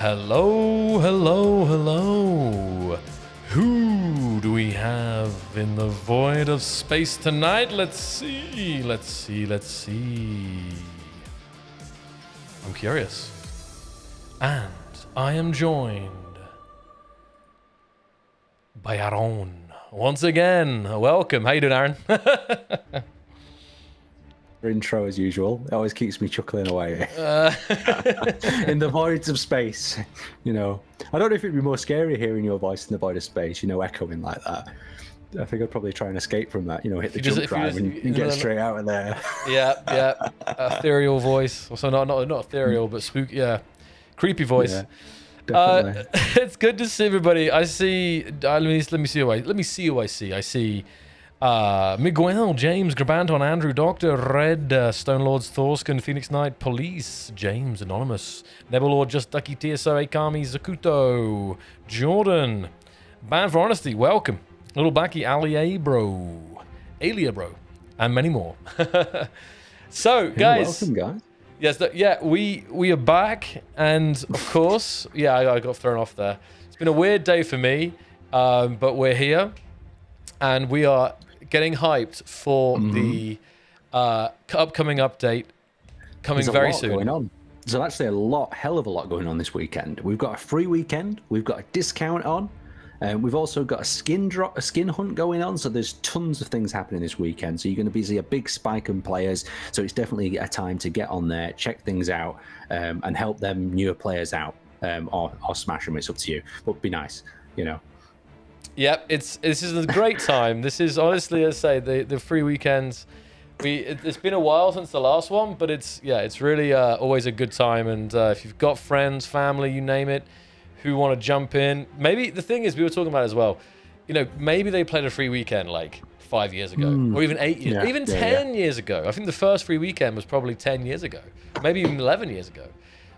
Hello, hello, hello. Who do we have in the void of space tonight? Let's see. I'm curious. And I am joined by Aaron. Once again, welcome. How you doing, Aaron? Intro as usual. It always keeps me chuckling away. In the voids of space, you know. I don't know if it'd be more scary hearing your voice in the void of space, echoing like that. I think I'd probably try and escape from that, hit the jump drive and get straight out of there. Yeah. Ethereal voice. Also, not ethereal, but spooky. Yeah, creepy voice. Yeah, definitely. It's good to see everybody. I see. Let me see who I see. I see. Miguel, James, Grabanton, Andrew, Doctor, Red, Stonelords, Thorskin, Phoenix Knight, Police, James, Anonymous, Nebelord, Just Ducky, TSO, Akami, Zakuto, Jordan, Band for Honesty, welcome, Little Backy, Alia Bro, and many more. So, guys. Welcome, guys. Yes, we are back, and of course, I got thrown off there. It's been a weird day for me, but we're here, and we are getting hyped for the upcoming update coming very soon. Going on. There's actually hell of a lot going on this weekend. We've got a free weekend. We've got a discount on. We've also got a skin hunt going on. So there's tons of things happening this weekend. So you're going to see a big spike in players. So it's definitely a time to get on there, check things out, and help them newer players out, or smash them. It's up to you. But be nice, Yep, this is a great time. This is honestly, as I say, the free weekends. It's been a while since the last one, but it's really always a good time. And if you've got friends, family, you name it, who want to jump in, maybe the thing is we were talking about as well. Maybe they played a free weekend like 5 years ago, or even 8 years, or even 10 years ago. I think the first free weekend was probably 10 years ago, maybe even 11 years ago.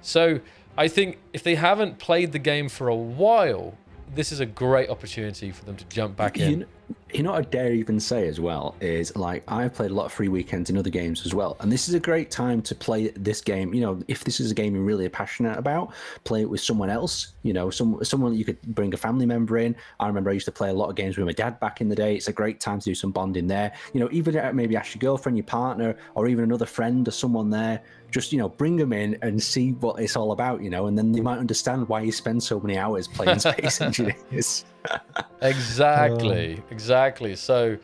So I think if they haven't played the game for a while, this is a great opportunity for them to jump back in. What I dare even say as well is, like, I've played a lot of free weekends in other games as well, and this is a great time to play this game. If this is a game you're really passionate about, play it with someone else. Someone you could bring a family member in. I remember I used to play a lot of games with my dad back in the day. It's a great time to do some bonding there. Even maybe ask your girlfriend, your partner, or even another friend or someone there. Just, bring them in and see what it's all about, and then they might understand why you spend so many hours playing Space Engineers. Exactly. So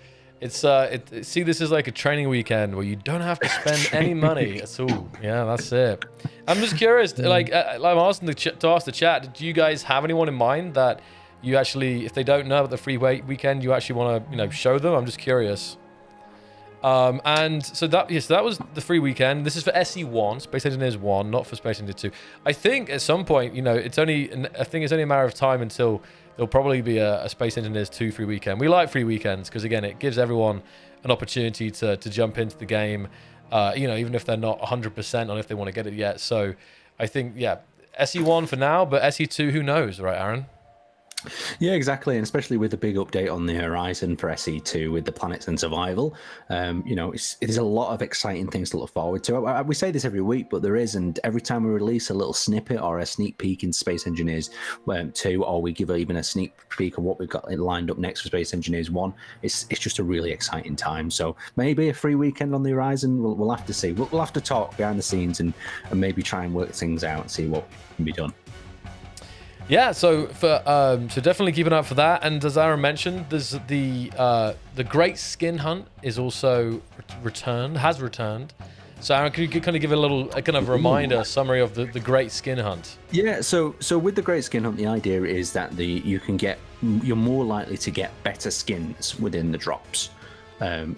see, this is like a training weekend where you don't have to spend any money at all. Yeah, that's it. I'm just curious, I'm asking to ask the chat, do you guys have anyone in mind that you actually, if they don't know about the free weekend, you actually want to, show them? I'm just curious. And so that was the free weekend. This is for SE1, Space Engineers 1, not for Space Engineers 2. I think at some point, it's only a matter of time until there'll probably be a Space Engineers 2 free weekend. We like free weekends because, again, it gives everyone an opportunity to jump into the game, even if they're not 100% on if they want to get it yet. So I think, SE1 for now, but SE2, who knows, right, Aaron? Yeah, exactly, and especially with the big update on the horizon for SE2 with the planets and survival, there's a lot of exciting things to look forward to. We say this every week, but there is, and every time we release a little snippet or a sneak peek in Space Engineers 2, or we give even a sneak peek of what we've got lined up next for Space Engineers 1, it's just a really exciting time. So maybe a free weekend on the horizon. We'll have to see. We'll have to talk behind the scenes and maybe try and work things out and see what can be done. Yeah, so definitely keep an eye out for that. And as Aaron mentioned, there's the Great Skin Hunt is also has returned. So Aaron, can you kind of give a kind of reminder, summary of the Great Skin Hunt? Yeah, so with the Great Skin Hunt, the idea is that you're more likely to get better skins within the drops.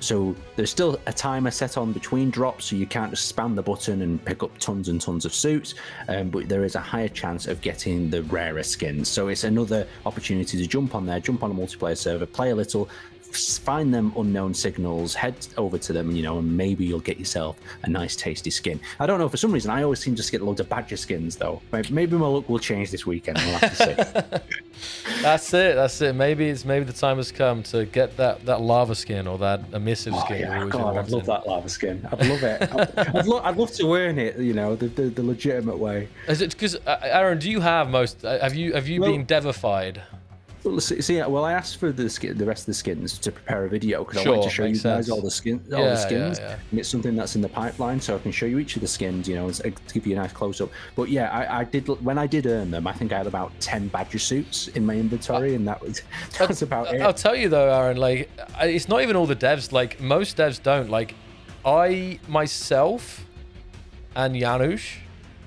So there's still a timer set on between drops, so you can't just spam the button and pick up tons and tons of suits, but there is a higher chance of getting the rarer skins. So it's another opportunity to jump on a multiplayer server, play a little, find them unknown signals, head over to them, and maybe you'll get yourself a nice tasty skin. I don't know, for some reason I always seem to just get loads of badger skins though. Maybe my luck will change this weekend. We'll have to see. That's it. Maybe the time has come to get that lava skin or that emissive skin. Yeah, God, I'd love that lava skin. I'd love it. I'd love to earn it, the legitimate way. Is it because Aaron, do you have have you been devified? Well, I asked for the rest of the skins to prepare a video because I want to show you guys all the skins, Yeah. and it's something that's in the pipeline, so I can show you each of the skins, to give you a nice close up. But yeah, I did when I did earn them. I think I had about 10 badger suits in my inventory, and that's about it. I'll tell you though, Aaron, like it's not even all the devs. Like most devs don't. Like I myself and Janusz,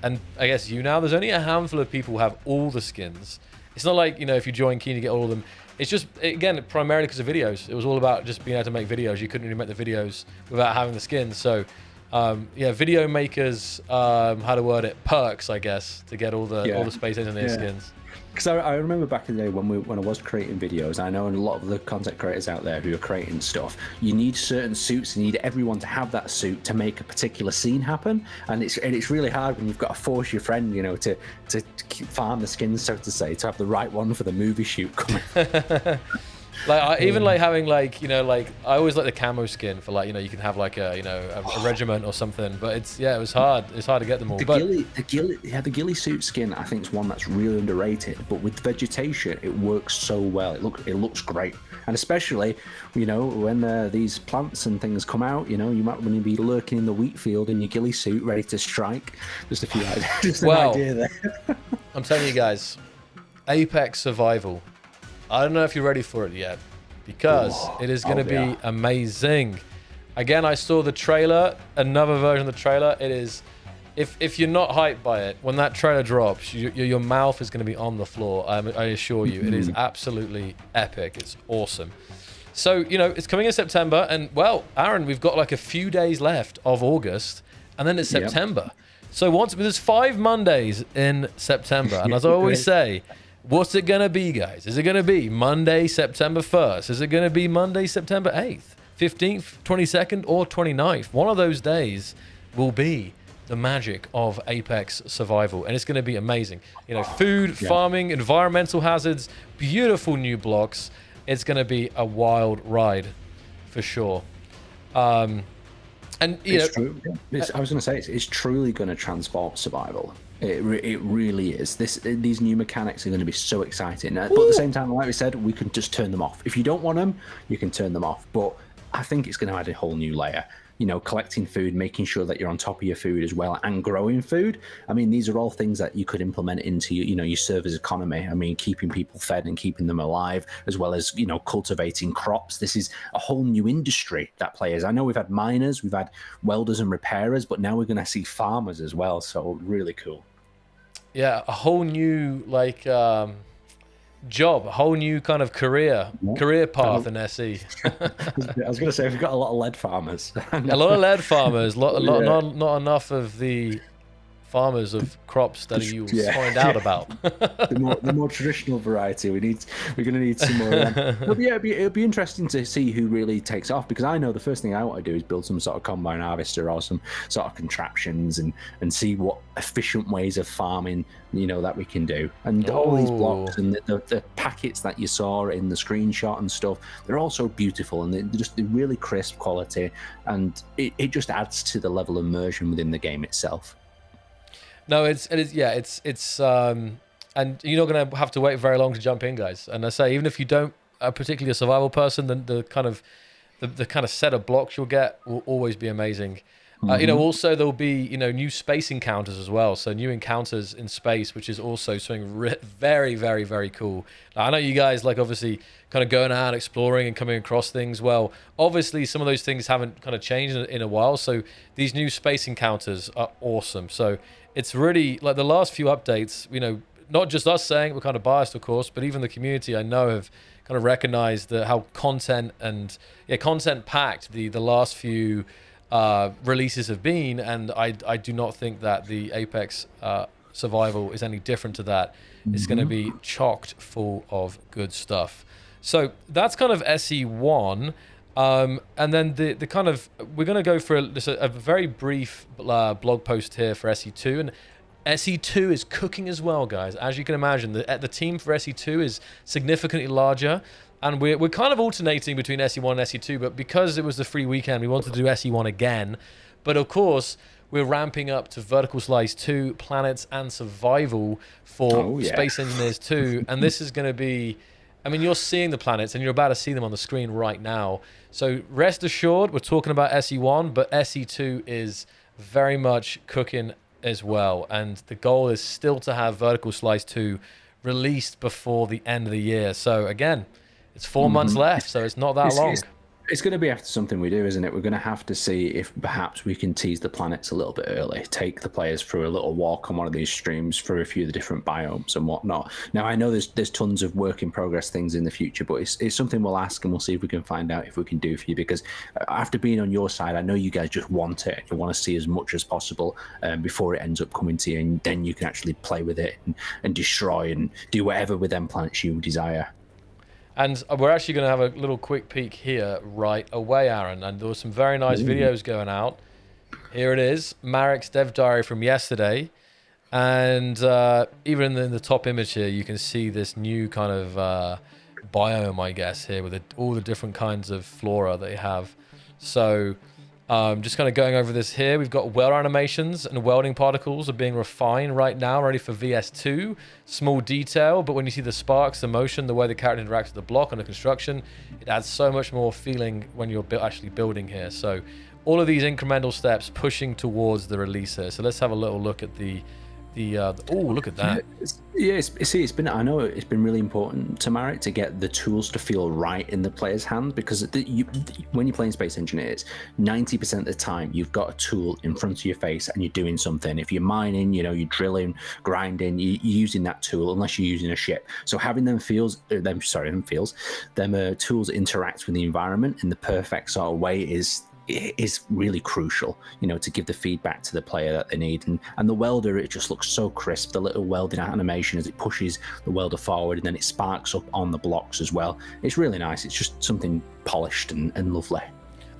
and I guess you now. There's only a handful of people who have all the skins. It's not like, if you join Keen to get all of them. It's just, again, primarily because of videos. It was all about just being able to make videos. You couldn't really make the videos without having the skins. So, yeah, video makers, how to word it, perks, I guess, to get all the Space Engineer skins. Because I remember back in the day when I was creating videos, I know a lot of the content creators out there who are creating stuff, you need certain suits, you need everyone to have that suit to make a particular scene happen, and it's really hard when you've got to force your friend, to farm the skins, so to say, to have the right one for the movie shoot coming. Like even like having like I always like the camo skin for like you can have like a regiment or something, but it was hard to get them all. The ghillie suit skin I think is one that's really underrated, but with vegetation it works so well. It looks great, and especially when these plants and things come out, you might want to be lurking in the wheat field in your ghillie suit ready to strike. Just a few ideas. Just an idea there. I'm telling you guys, Apex Survival. I don't know if you're ready for it yet, because it is going to be amazing. Again, I saw the trailer, another version of the trailer. It is, if you're not hyped by it, when that trailer drops, your mouth is going to be on the floor. I assure you, it is absolutely epic. It's awesome. So, it's coming in September, and well, Aaron, we've got like a few days left of August, and then it's September. So there's 5 Mondays in September, and as I always say, what's it going to be, guys? Is it going to be Monday, September 1st? Is it going to be Monday, September 8th, 15th, 22nd, or 29th? One of those days will be the magic of Apex Survival, and it's going to be amazing. Food, farming, environmental hazards, beautiful new blocks. It's going to be a wild ride for sure. And it's true. I was going to say it's truly going to transform survival. It really is. These new mechanics are going to be so exciting. But at the same time, like we said, we can just turn them off. If you don't want them, you can turn them off. But I think it's going to add a whole new layer. Collecting food, making sure that you're on top of your food as well, and growing food. I mean, these are all things that you could implement into your server's economy. I mean, keeping people fed and keeping them alive, as well as cultivating crops. This is a whole new industry that players. I know we've had miners, we've had welders and repairers, but now we're going to see farmers as well. So really cool. Yeah, a whole new job, a whole new kind of career path in SE. I was going to say we've got a lot of lead farmers. A lot of lead farmers, not enough of the farmers of crops that you find out about. the more traditional variety. We're going to need some more. But yeah, it'll be interesting to see who really takes off, because I know the first thing I want to do is build some sort of combine harvester or some sort of contraptions and see what efficient ways of farming that we can do. And all these blocks and the packets that you saw in the screenshot and stuff, they're all so beautiful, and they're really crisp quality, and it just adds to the level of immersion within the game itself. No, it's and you're not going to have to wait very long to jump in, guys. And I say, even if you don't particularly a survival person, then the kind of set of blocks you'll get will always be amazing. Also there'll be new space encounters as well. So new encounters in space, which is also something very, very, very cool. Now, I know you guys like obviously kind of going out exploring and coming across things. Well, obviously some of those things haven't kind of changed in a while. So these new space encounters are awesome. So it's really like the last few updates, not just us saying we're kind of biased, of course, but even the community I know have kind of recognized how content packed the last few releases have been, and I do not think that the Apex Survival is any different to that. It's going to be chocked full of good stuff. So that's kind of SE1. And then the kind of, we're going to go for a very brief blog post here for SE2. And SE2 is cooking as well, guys. As you can imagine, the team for SE2 is significantly larger. And we're kind of alternating between SE1 and SE2. But because it was the free weekend, we wanted to do SE1 again. But of course, we're ramping up to Vertical Slice 2, Planets, and Survival for Space Engineers 2. And this is going to be... I mean, you're seeing the planets, and you're about to see them on the screen right now. So rest assured, we're talking about SE1, but SE2 is very much cooking as well. And the goal is still to have Vertical Slice 2 released before the end of the year. So again, it's 4 months left, so it's not that long. It's going to be after something we do, isn't it? We're going to have to see if perhaps we can tease the planets a little bit early, take the players through a little walk on one of these streams through a few of the different biomes and whatnot. Now, I know there's tons of work in progress things in the future, but it's something we'll ask and we'll see if we can find out if we can do for you, because after being on your side, I know you guys just want it and you want to see as much as possible before it ends up coming to you, and then you can actually play with it and destroy and do whatever with them planets you desire. And we're actually going to have a little quick peek here right away, Aaron. And there were some very nice videos going out. Here it is, Marek's dev diary from yesterday. And even in the top image here, you can see this new kind of biome, I guess, here with all the different kinds of flora they have. So just kind of going over this here. We've got welder animations and welding particles are being refined right now, ready for VS2. Small detail, but when you see the sparks, the motion, the way the character interacts with the block and the construction, it adds so much more feeling when you're actually building here. So all of these incremental steps pushing towards the release here. So let's have a little look at oh, look at that. Yeah, I know it's been really important to Marek to get the tools to feel right in the player's hand, because when you're playing Space Engineers, 90% of the time you've got a tool in front of your face and you're doing something. If you're mining, you're drilling, grinding, you're using that tool unless you're using a ship. So having them tools interact with the environment in the perfect sort of way is really crucial, to give the feedback to the player that they need. And the welder, it just looks so crisp, the little welding animation as it pushes the welder forward and then it sparks up on the blocks as well. It's really nice. It's just something polished and lovely.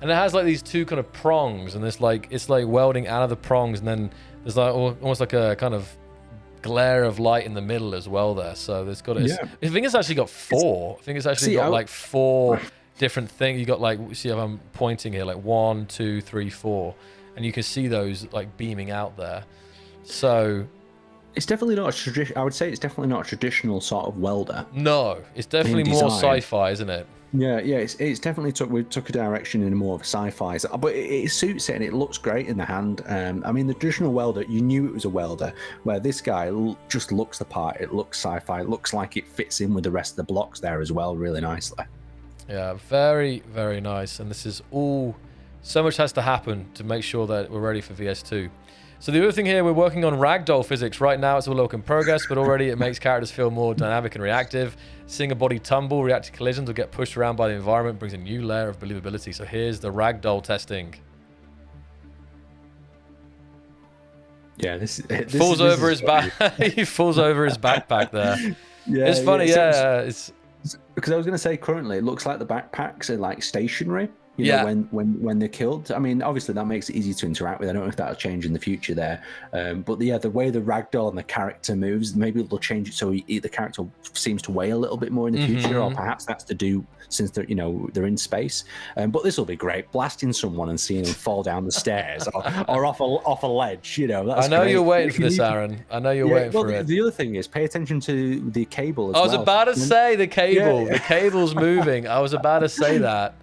And it has like these two kind of prongs, and it's like welding out of the prongs, and then there's like almost like a kind of glare of light in the middle as well there. So there's got I think it's actually got four. I think it's actually got like four different thing. You got like, see if I'm pointing here, like 1, 2, 3, 4, and you can see those like beaming out there. So it's definitely not a tradition. I would say it's definitely not a traditional sort of welder. No, it's definitely more sci-fi, isn't it? Yeah, it's definitely took a direction in more of a sci-fi, but it suits it and it looks great in the hand. I mean, the traditional welder, you knew it was a welder, where this guy just looks the part. It looks sci-fi. It looks like it fits in with the rest of the blocks there as well, really nicely. Yeah, very, very nice. And this is all, so much has to happen to make sure that we're ready for VS2. So the other thing here, we're working on Ragdoll physics. Right now it's all work in progress, but already it makes characters feel more dynamic and reactive. Seeing a body tumble, react to collisions, or get pushed around by the environment brings a new layer of believability. So here's the Ragdoll testing. Yeah, this falls over his back. He falls over his backpack there. Yeah, it's funny. It's because I was going to say, currently it looks like the backpacks are like stationary. You know, when they're killed. I mean, obviously that makes it easy to interact with. I don't know if that'll change in the future there. But the way the ragdoll and the character moves, maybe they'll change it so the character seems to weigh a little bit more in the future, or perhaps that's to do since they're they're in space. But this will be great, blasting someone and seeing them fall down the stairs or off a ledge. That's I know great. You're waiting for this, Aaron. I know you're waiting for it. The other thing is, pay attention to the cable as well. I was about to say the cable. Yeah. The cable's moving. I was about to say that.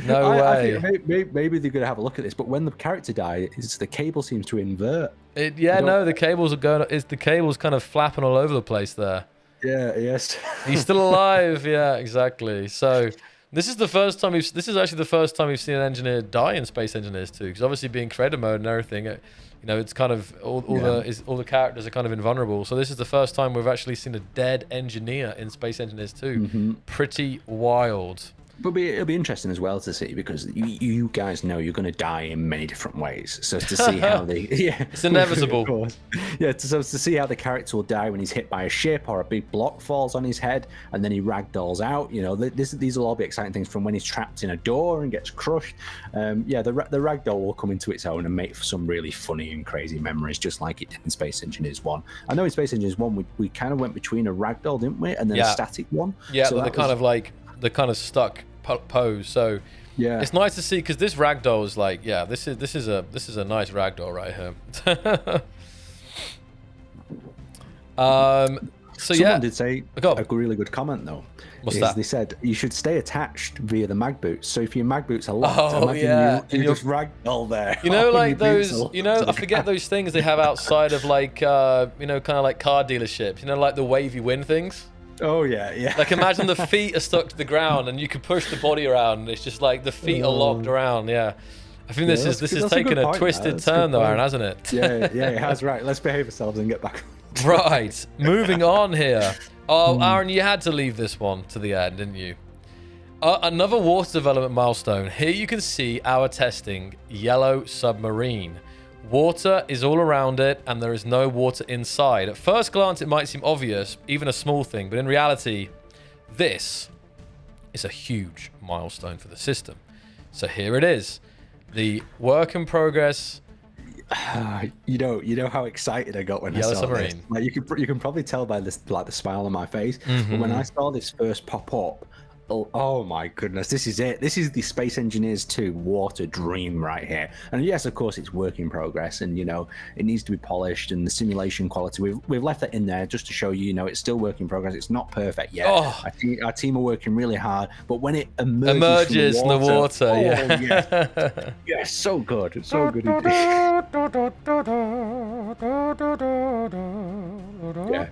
No way. I think maybe they're going to have a look at this, but when the character dies, the cable seems to invert. The cables are going. The cable's kind of flapping all over the place there. Yeah. Yes. He's still alive. Yeah. Exactly. So this is the first time This is actually the first time we've seen an engineer die in Space Engineers 2. Because obviously, being creator mode and everything, it's kind of all the characters are kind of invulnerable. So this is the first time we've actually seen a dead engineer in Space Engineers 2. Pretty wild. But it'll be interesting as well to see, because you guys know you're going to die in many different ways. So to see how it's inevitable. Of course. Yeah, so to see how the character will die when he's hit by a ship or a big block falls on his head and then he ragdolls out. You know, these will all be exciting things, from when he's trapped in a door and gets crushed. Yeah, the ragdoll will come into its own and make for some really funny and crazy memories, just like it did in Space Engineers 1. I know in Space Engineers 1 we kind of went between a ragdoll, didn't we, and then a static one. Yeah, so the kind of stuck pose. So yeah, it's nice to see, because this ragdoll is like, yeah, this is a nice ragdoll right here. So someone did say a really good comment though. What's that? They said you should stay attached via the mag boots. So if your mag boots are locked, you just ragdoll there. You know, like those, you know, I forget those things they have outside of, like, you know, kind of like car dealerships. You know, like the wavy wind things. Oh yeah, yeah. Like, imagine the feet are stuck to the ground and you can push the body around and it's just like the feet are locked around. Yeah, I think this is taking a twisted turn though, Aaron, hasn't it? Yeah, it has. Right, let's behave ourselves and get back. Right, moving on here. Oh, Aaron, you had to leave this one to the end, didn't you? Another water development milestone. Here you can see our testing yellow submarine. Water is all around it, and there is no water inside. At first glance, it might seem obvious, even a small thing, but in reality, this is a huge milestone for the system. So here it is, the work in progress. You know how excited I got when I saw submarine. This. Like you can probably tell by this, like the smile on my face. But when I saw this first pop up, oh my goodness, this is it. This is the Space Engineers 2 water dream right here. And yes, of course, it's work in progress, and you know it needs to be polished, and the simulation quality, we've left that in there just to show you, you know, it's still work in progress. It's not perfect yet. I think our team are working really hard, but when it emerges from the water, yeah, so good. It's so good indeed. Yeah,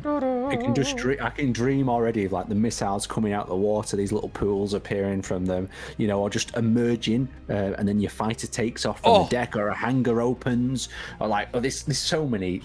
I can dream already of like the missiles coming out of the water, these little pools appearing from them, you know, or just emerging, and then your fighter takes off from the deck, or a hangar opens, or like, there's so many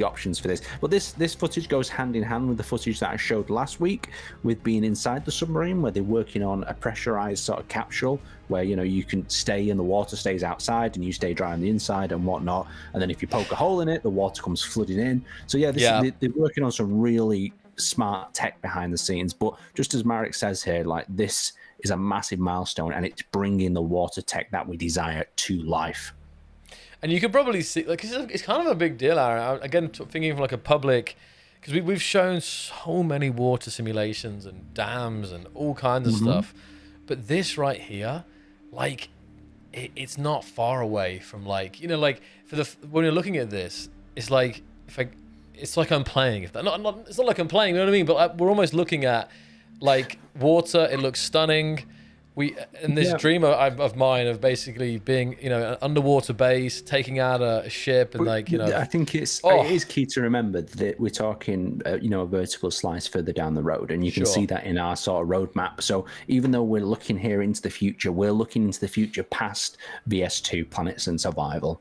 options for this. But this footage goes hand in hand with the footage that I showed last week, with being inside the submarine, where they're working on a pressurized sort of capsule, where, you know, you can stay and the water stays outside and you stay dry on the inside and whatnot, and then if you poke a hole in it, the water comes flooding in. So yeah, they're working on some really smart tech behind the scenes. But just as Marek says here, like, this is a massive milestone, and it's bringing the water tech that we desire to life. And you can probably see, like, it's kind of a big deal, Aaron. Again, thinking of like a public, because we've shown so many water simulations and dams and all kinds of stuff, but this right here, like, it's not far away from, like, you know, like, when you're looking at this, it's like, it's like I'm playing. It's not like I'm playing, you know what I mean? But we're almost looking at, like, water. It looks stunning. In this dream of mine of basically being, you know, an underwater base, taking out a ship, and, like, you know, I think it is key to remember that we're talking, you know, a vertical slice further down the road, and you can see that in our sort of roadmap. So even though we're looking here into the future, we're looking into the future past VS2 Planets and Survival.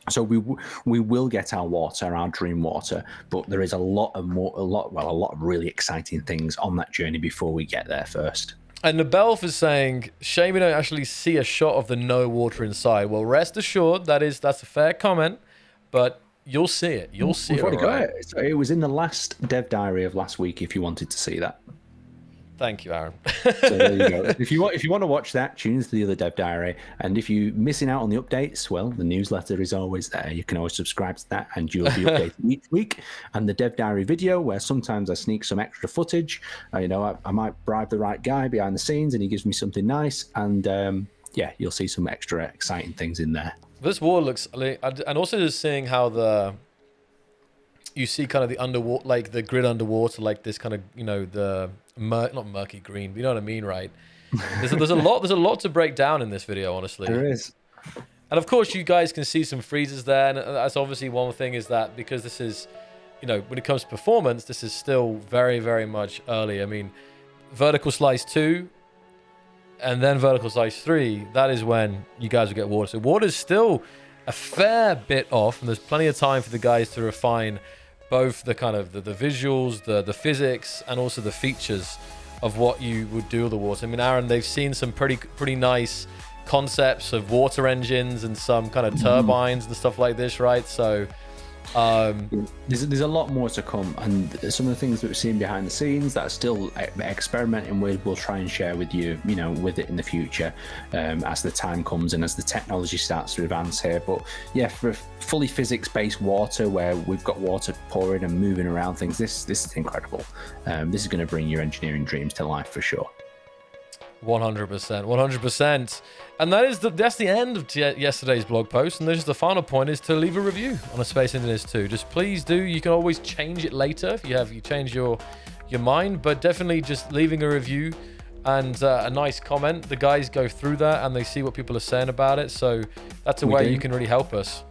So we will get our water, our dream water, but there is a lot of really exciting things on that journey before we get there first. And Nabelf is saying, shame we don't actually see a shot of the no water inside. Well, rest assured, that's a fair comment, but you'll see it. You'll see it. Already got it. So it was in the last dev diary of last week, if you wanted to see that. Thank you, Aaron. So there you go. If you want to watch that, tune into the other dev diary. And if you're missing out on the updates, well, the newsletter is always there. You can always subscribe to that, and you'll be updated each week. And the dev diary video, where sometimes I sneak some extra footage. You know, I might bribe the right guy behind the scenes, and he gives me something nice. And yeah, you'll see some extra exciting things in there. This wall looks, and also just seeing how you see kind of the underwater, like the grid underwater, like this kind of, you know, the not murky green, but you know what I mean, right? There's a lot to break down in this video, honestly. There is. And of course, you guys can see some freezes there, and that's obviously one thing, is that because this is, you know, when it comes to performance, this is still very, very much early. I mean, vertical slice 2 and then vertical slice 3, that is when you guys will get water. So water is still a fair bit off, and there's plenty of time for the guys to refine both the kind of the visuals, the physics, and also the features of what you would do with the water. I mean, Aaron, they've seen some pretty nice concepts of water engines and some kind of turbines and stuff like this, right? So there's a lot more to come, and some of the things that we're seeing behind the scenes that are still experimenting with, we'll try and share with you, with it in the future, as the time comes and as the technology starts to advance here. But yeah, for fully physics-based water, where we've got water pouring and moving around things, this is incredible. This is going to bring your engineering dreams to life for sure. 100%. And that's the end of yesterday's blog post. And the final point is to leave a review on a Space Engineers 2. Just please do. You can always change it later if you change your mind, but definitely just leaving a review and a nice comment. The guys go through that and they see what people are saying about it. So that's a way you can really help us.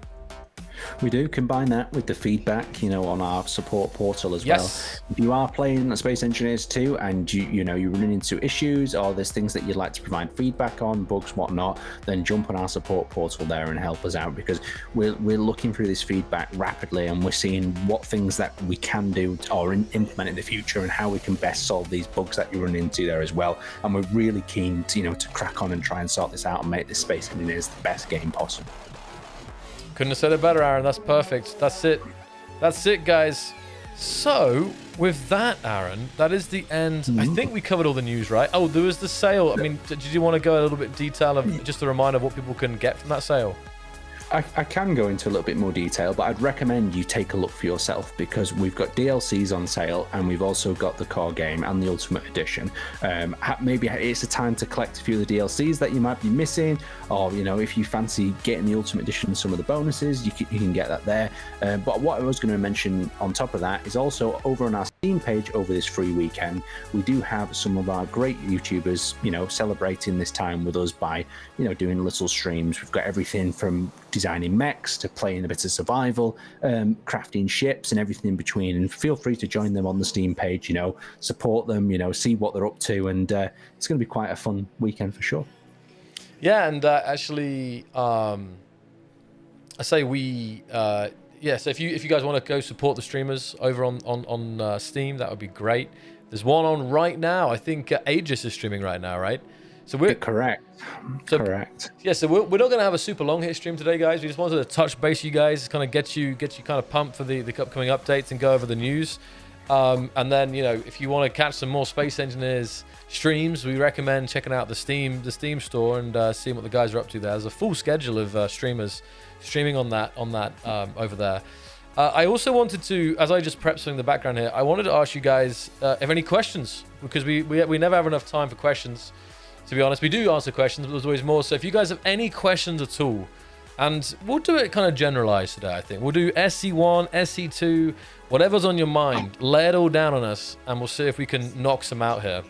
We do combine that with the feedback, on our support portal as well. If you are playing Space Engineers 2 and you're running into issues, or there's things that you'd like to provide feedback on, bugs, whatnot, then jump on our support portal there and help us out, because we're looking through this feedback rapidly, and we're seeing what things that we can do or implement in the future, and how we can best solve these bugs that you run into there as well. And we're really keen to crack on and try and sort this out and make this Space Engineers the best game possible. Couldn't have said it better, Aaron. That's perfect. That's it, guys. So with that, Aaron, that is the end. I think we covered all the news, right? Oh, there was the sale. I mean, did you want to go a little bit detail of just a reminder of what people can get from that sale? I can go into a little bit more detail, but I'd recommend you take a look for yourself, because we've got DLCs on sale, and we've also got the core game and the Ultimate Edition. Maybe it's a time to collect a few of the DLCs that you might be missing, or if you fancy getting the Ultimate Edition and some of the bonuses, you can get that there. But what I was going to mention on top of that is also over on our Steam page over this free weekend, we do have some of our great YouTubers, celebrating this time with us by, doing little streams. We've got everything from designing mechs to playing a bit of survival, crafting ships and everything in between. And feel free to join them on the Steam page, support them, see what they're up to, and it's going to be quite a fun weekend for sure. Yeah, and actually, I say we, so if you guys want to go support the streamers over on Steam, that would be great. There's one on right now. I think Aegis is streaming right now, right? So we're correct. Yeah, so we're not going to have a super long hit stream today, guys. We just wanted to touch base you guys, kind of get you kind of pumped for the upcoming updates and go over the news. And then if you want to catch some more Space Engineers streams, we recommend checking out the Steam store and seeing what the guys are up to there. There's a full schedule of streamers streaming on that over there. I also wanted to, as I just prepped something in the background here, I wanted to ask you guys if any questions, because we never have enough time for questions. To be honest, we do answer questions, but there's always more. So if you guys have any questions at all, and we'll do it kind of generalized today, I think. We'll do SC1, SC2, whatever's on your mind. Lay it all down on us, and we'll see if we can knock some out here.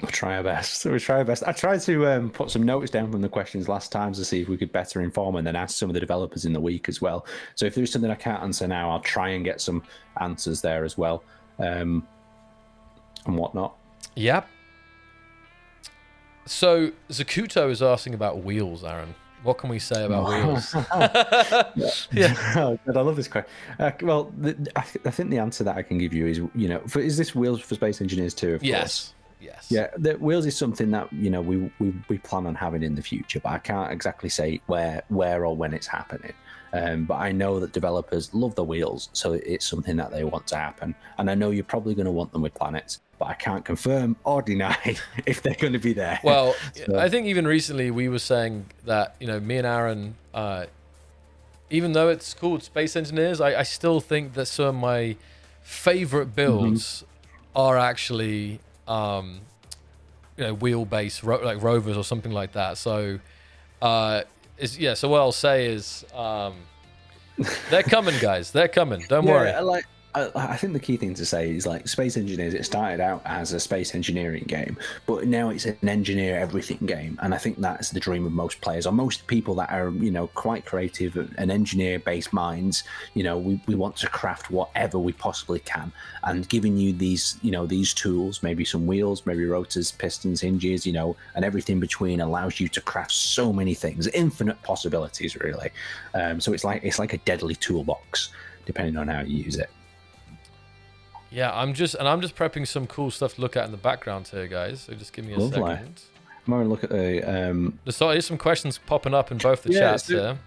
We'll try our best. I tried to put some notes down from the questions last time to see if we could better inform and then ask some of the developers in the week as well. So if there's something I can't answer now, I'll try and get some answers there as well, and whatnot. Yep. So Zakuto is asking about wheels, Aaron. What can we say about wheels? Yeah. Oh, God, I love this question. Well, I think the answer that I can give you is, is this wheels for Space Engineers 2? Of course. Yes. Yeah, the wheels is something that we plan on having in the future, but I can't exactly say where or when it's happening. But I know that developers love the wheels, so it's something that they want to happen. And I know you're probably going to want them with planets, but I can't confirm or deny if they're going to be there. Well, so. I think even recently we were saying that, me and Aaron, even though it's called Space Engineers, I still think that some of my favorite builds are actually, wheel-based, like rovers or something like that. So, so what I'll say is, they're coming, guys. They're coming. Don't worry. I think the key thing to say is, like, Space Engineers, it started out as a space engineering game, but now it's an engineer everything game. And I think that's the dream of most players, or most people that are, quite creative and engineer-based minds. We want to craft whatever we possibly can. And giving you these, these tools, maybe some wheels, maybe rotors, pistons, hinges, and everything between, allows you to craft so many things, infinite possibilities, really. So it's like a deadly toolbox, depending on how you use it. Yeah, I'm just prepping some cool stuff to look at in the background here, guys. So just give me a Lovely. second. I'm having a look at the. There's some questions popping up in both the Yeah, chats so- here.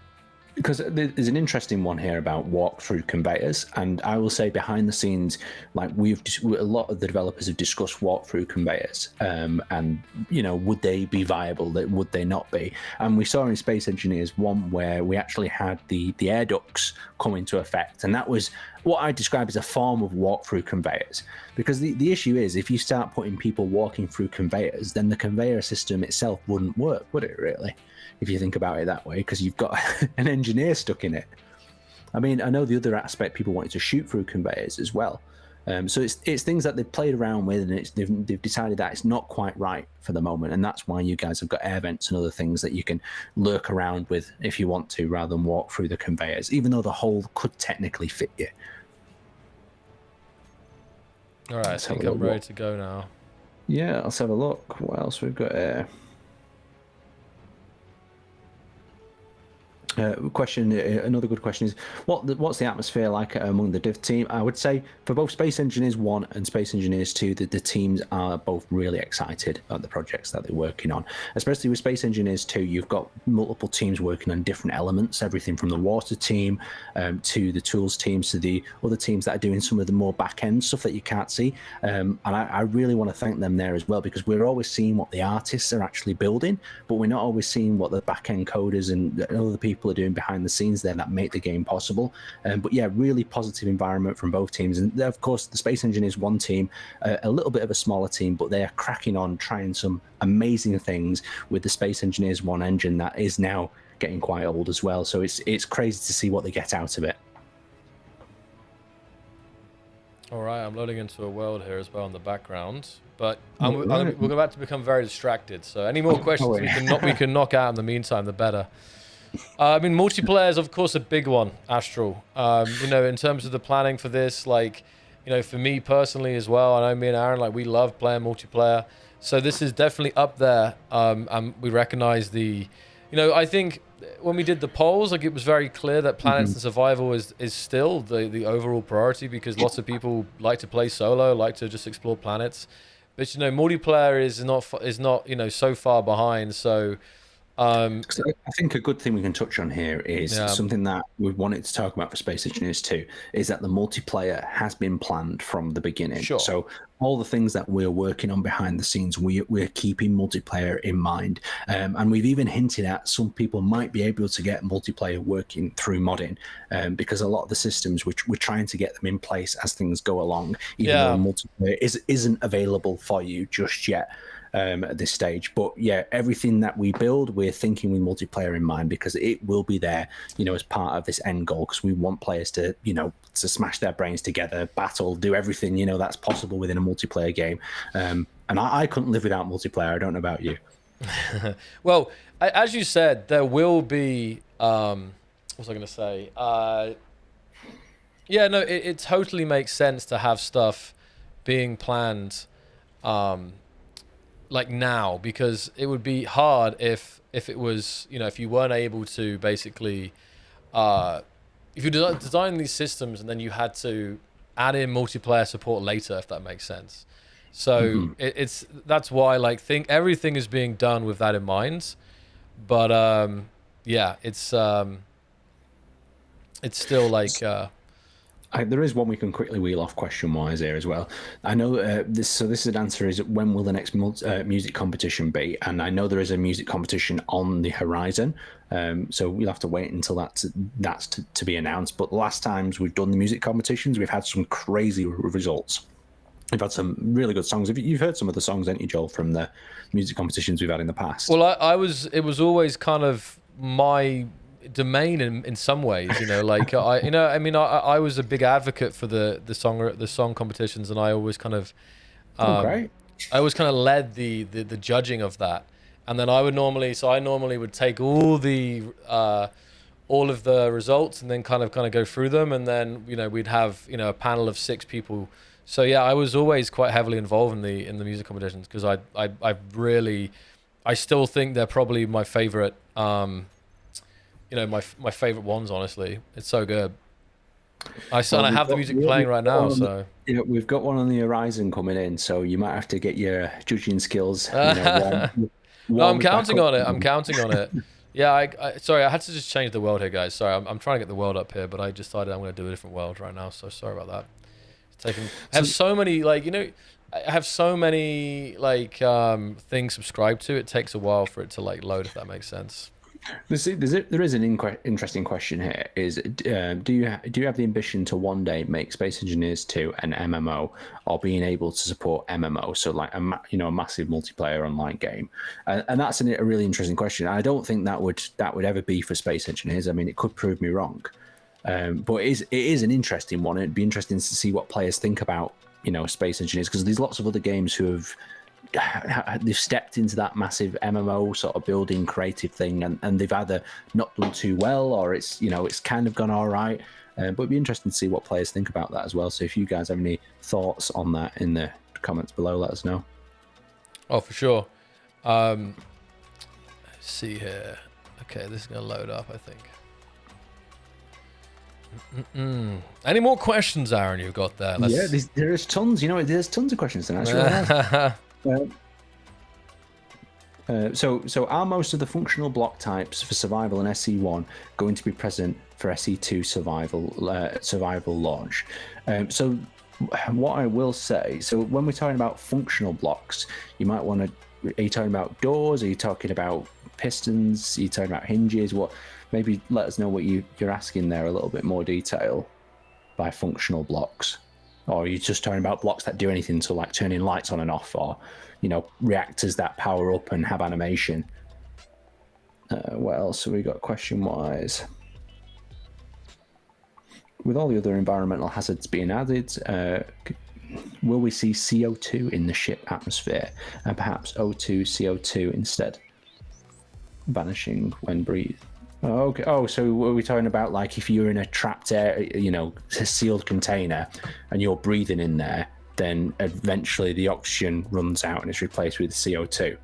Because there's an interesting one here about walk-through conveyors, and I will say behind the scenes, like a lot of the developers have discussed walk-through conveyors, and would they be viable? Would they not be? And we saw in Space Engineers 1 where we actually had the air ducts come into effect, and that was what I describe as a form of walk-through conveyors. Because the issue is, if you start putting people walking through conveyors, then the conveyor system itself wouldn't work, would it really? If you think about it that way, because you've got an engineer stuck in it. I mean, I know the other aspect, people wanted to shoot through conveyors as well. So it's things that they've played around with, and they've decided that it's not quite right for the moment, and that's why you guys have got air vents and other things that you can lurk around with if you want to, rather than walk through the conveyors, even though the hole could technically fit you. All right, I think I'm ready to go now. Yeah, let's have a look. What else we've got here? Another good question is, what's the atmosphere like among the dev team? I would say for both Space Engineers 1 and Space Engineers 2, the teams are both really excited about the projects that they're working on. Especially with Space Engineers 2, you've got multiple teams working on different elements, everything from the water team to the tools teams to the other teams that are doing some of the more back-end stuff that you can't see. And I really want to thank them there as well, because we're always seeing what the artists are actually building, but we're not always seeing what the back-end coders and other people are doing behind the scenes there that make the game possible. But yeah, really positive environment from both teams. And of course, the Space Engineers 1 team, a little bit of a smaller team, but they are cracking on, trying some amazing things with the Space Engineers 1 engine that is now getting quite old as well. So it's crazy to see what they get out of it. All right, I'm loading into a world here as well in the background, but we're about to become very distracted. So any more questions we can knock out in the meantime, the better. I mean, multiplayer is of course a big one, Astral. In terms of the planning for this, like, for me personally as well, I know me and Aaron, like, we love playing multiplayer. So this is definitely up there. And we recognize I think when we did the polls, like, it was very clear that planets and survival is still the overall priority, because lots of people like to play solo, like to just explore planets. But, multiplayer is not so far behind. So, I think a good thing we can touch on here is something that we wanted to talk about for Space Engineers 2, is that the multiplayer has been planned from the beginning. Sure. So all the things that we're working on behind the scenes, we're keeping multiplayer in mind. And we've even hinted at some people might be able to get multiplayer working through modding, because a lot of the systems, which we're trying to get them in place as things go along, even though multiplayer isn't available for you just yet. At this stage, but yeah, everything that we build, we're thinking with multiplayer in mind, because it will be there, as part of this end goal, because we want players to, to smash their brains together, battle, do everything, that's possible within a multiplayer game. And I couldn't live without multiplayer. I don't know about you. Well, as you said, there will be, what was I going to say? It totally makes sense to have stuff being planned, like now, because it would be hard if it was, if you weren't able to basically, if you design these systems and then you had to add in multiplayer support later, if that makes sense. So that's why, like, everything is being done with that in mind. But it's still like there is one we can quickly wheel off question-wise here as well. I know this answer is, when will the next music competition be? And I know there is a music competition on the horizon, so we'll have to wait until that's to be announced. But the last times we've done the music competitions, we've had some crazy results. We've had some really good songs. You've heard some of the songs, haven't you, Joel, from the music competitions we've had in the past? Well, it was always kind of my domain in some ways, like I was a big advocate for the song competitions, and I always kind of great. I always kind of led the judging of that, and then I normally would take all of the results and then kind of go through them, and then we'd have a panel of 6 people. So yeah, I was always quite heavily involved in the music competitions, because I still think they're probably my favorite my favorite ones, honestly. It's so good. I have the music playing right now, so. Yeah, we've got one on the horizon coming in, so you might have to get your judging skills. No, I'm counting on it. I'm counting on it. Yeah, sorry, I had to just change the world here, guys. Sorry, I'm trying to get the world up here, but I decided I'm going to do a different world right now, so sorry about that. It's taking... I have so many, like, you know, I have so many, like, things subscribed to. It takes a while for it to, like, load, if that makes sense. There is an interesting question here. Is do you have the ambition to one day make Space Engineers 2 an MMO, or being able to support MMO, so like a massive multiplayer online game? And that's a really interesting question. I don't think that would ever be for Space Engineers. I mean, it could prove me wrong, but it is an interesting one. It'd be interesting to see what players think about Space Engineers, because there's lots of other games who have. They've stepped into that massive MMO sort of building creative thing, and they've either not done too well, or it's kind of gone all right. But it'd be interesting to see what players think about that as well. So if you guys have any thoughts on that in the comments below, let us know. Oh, for sure. Let's see here. Okay, this is gonna load up, I think. Any more questions, Aaron? You've got there? Yeah, there's tons. There's tons of questions tonight. So are most of the functional block types for survival and SE1 going to be present for SE2 survival launch? So what I will say, so when we're talking about functional blocks, you might want to, are you talking about doors? Are you talking about pistons? Are you talking about hinges? Maybe let us know what you're asking there, a little bit more detail by functional blocks. Or are you just talking about blocks that do anything, so like turning lights on and off, or reactors that power up and have animation? What else have we got question-wise? With all the other environmental hazards being added, will we see CO2 in the ship atmosphere, and perhaps O2, CO2 instead, vanishing when breathed? Oh, okay. Oh, so are we talking about, like, if you're in a trapped air, a sealed container, and you're breathing in there, then eventually the oxygen runs out and is replaced with CO2?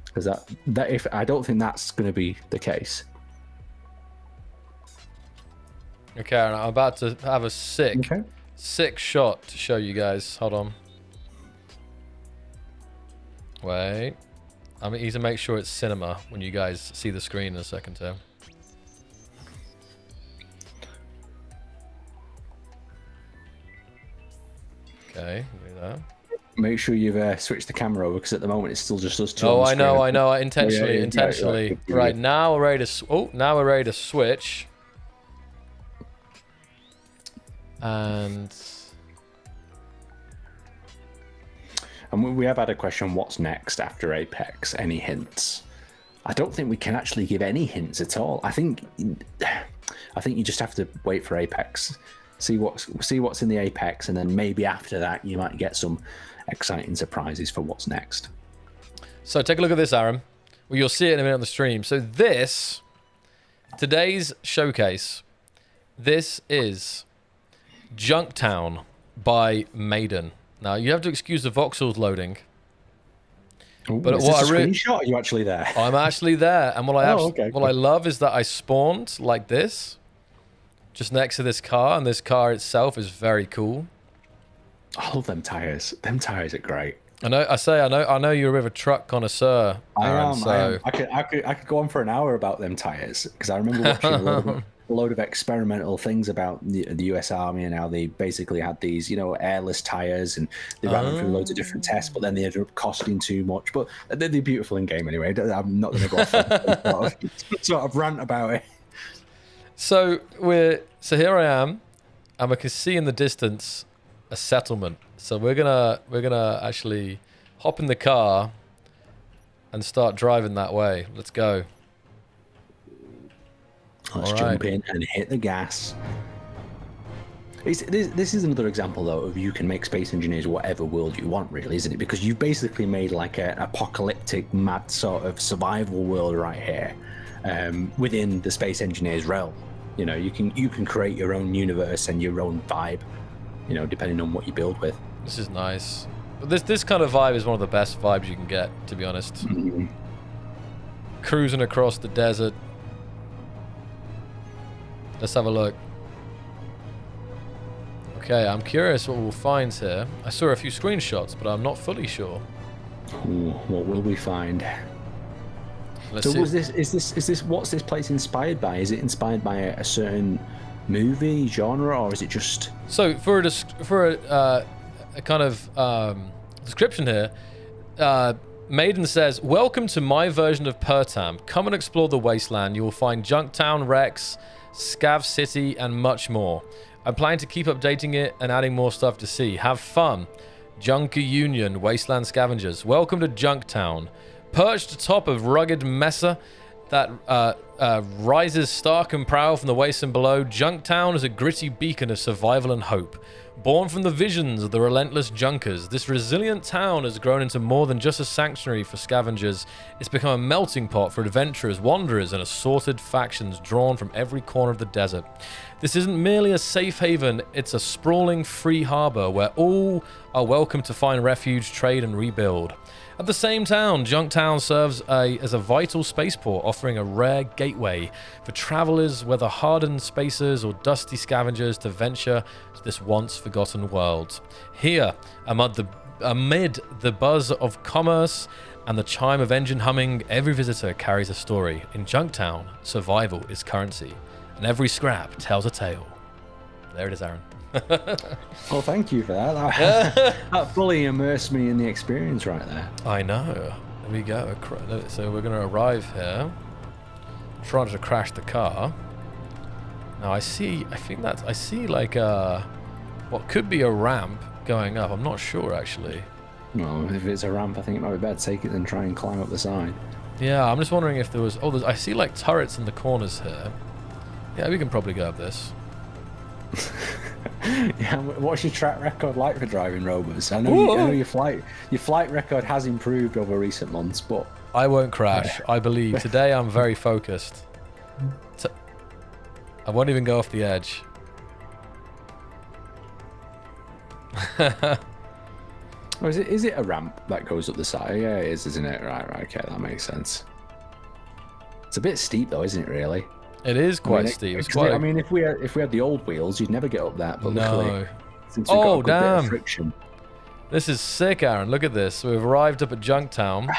Because I don't think that's going to be the case. Okay, I'm about to have a sick shot to show you guys. Hold on. Wait. I need to make sure it's cinema when you guys see the screen in a second too. Okay, do that. Make sure you've switched the camera over, because at the moment it's still just us two. Oh, I know. Intentionally. Right, now we're ready to. Now we're ready to switch. And we have had a question: what's next after Apex? Any hints? I don't think we can actually give any hints at all. I think you just have to wait for Apex. See what's in the Apex, and then maybe after that you might get some exciting surprises for what's next. So take a look at this, Aaron. Well, you'll see it in a minute on the stream. So today's showcase, this is Junktown by Maiden. Now you have to excuse the voxels loading. Ooh, but is this a screenshot? Are you actually there? I'm actually there, and what I love is that I spawned like this, just next to this car, and this car itself is very cool. I love them tires. Them tires are great. I know you're a bit of a truck connoisseur, Aaron, I am. I could go on for an hour about them tires, because I remember watching a load of experimental things about the US Army, and how they basically had these, airless tires, and they ran them through loads of different tests, but then they ended up costing too much. But they're beautiful in game anyway. I'm not going to go off and sort of rant about it. So here I am, and we can see in the distance a settlement. So we're gonna actually hop in the car and start driving that way. Let's go. Let's jump in and hit the gas. This is another example, though, of you can make Space Engineers whatever world you want, really, isn't it? Because you've basically made like an apocalyptic, mad sort of survival world right here, within the Space Engineers realm. You can create your own universe and your own vibe, depending on what you build with. This is nice. But this kind of vibe is one of the best vibes you can get, to be honest. Mm-hmm. Cruising across the desert. Let's have a look. Okay, I'm curious what we'll find here. I saw a few screenshots, but I'm not fully sure. Ooh, what will we find? Let's see. Is this what's this place inspired by? Is it inspired by a certain movie genre, or is it just? So for a kind of description here, Maiden says, "Welcome to my version of Pertam. Come and explore the wasteland. You will find Junktown, Rex, Scav City, and much more. I'm planning to keep updating it and adding more stuff to see. Have fun. Junker Union, Wasteland Scavengers. Welcome to Junktown. Perched atop of rugged mesa that rises stark and proud from the wasteland below, Junktown is a gritty beacon of survival and hope. Born from the visions of the relentless Junkers, this resilient town has grown into more than just a sanctuary for scavengers. It's become a melting pot for adventurers, wanderers, and assorted factions drawn from every corner of the desert. This isn't merely a safe haven, it's a sprawling free harbor where all are welcome to find refuge, trade, and rebuild. At the same time, Junktown serves as a vital spaceport, offering a rare gateway for travelers, whether hardened spacers or dusty scavengers, to venture to this once-forgotten world. Here, amid the buzz of commerce and the chime of engine humming, every visitor carries a story. In Junktown, survival is currency, and every scrap tells a tale. There it is, Aaron. Well, thank you for that. That fully immersed me in the experience right there. I know. There we go. So we're going to arrive here. Trying to crash the car. Now I see like what could be a ramp going up. I'm not sure actually. Well, if it's a ramp, I think it might be better to take it than try and climb up the side. Yeah, I'm just wondering if there was... I see like turrets in the corners here. Yeah, we can probably go up this. Yeah, what's your track record like for driving robots? I know your flight record has improved over recent months, but I won't crash. I believe today I'm very focused. I won't even go off the edge. Oh, is it a ramp that goes up the side? Yeah, it is, isn't it? Right, okay, that makes sense. It's a bit steep though, isn't it? Really. It is quite steep. It's quite... I mean, if we had the old wheels, you'd never get up that. But no. Since we've got a good bit of friction. This is sick, Aaron. Look at this. We've arrived up at Junktown.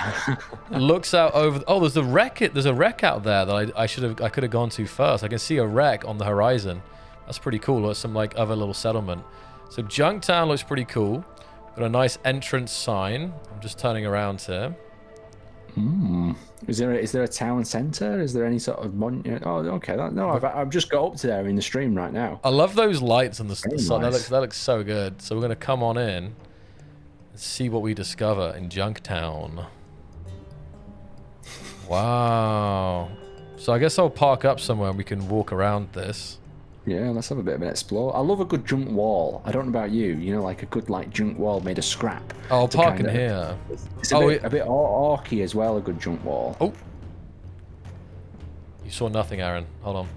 It looks out over. There's a wreck. There's a wreck out there that I could have gone to first. I can see a wreck on the horizon. That's pretty cool. There's some like other little settlement. So Junktown looks pretty cool. Got a nice entrance sign. I'm just turning around here. Is there a town centre? Is there any sort of monument? Oh, okay. I've just got up to there in the stream right now. I love those lights on the side. Nice. That looks so good. So we're gonna come on in and see what we discover in Junktown. Wow. So I guess I'll park up somewhere and we can walk around this. Yeah, let's have a bit of an explore. I love a good junk wall. I don't know about you. You know, like a good junk wall made of scrap. Oh, I'll park in here. It's a bit orky as well, a good junk wall. Oh. You saw nothing, Aaron. Hold on.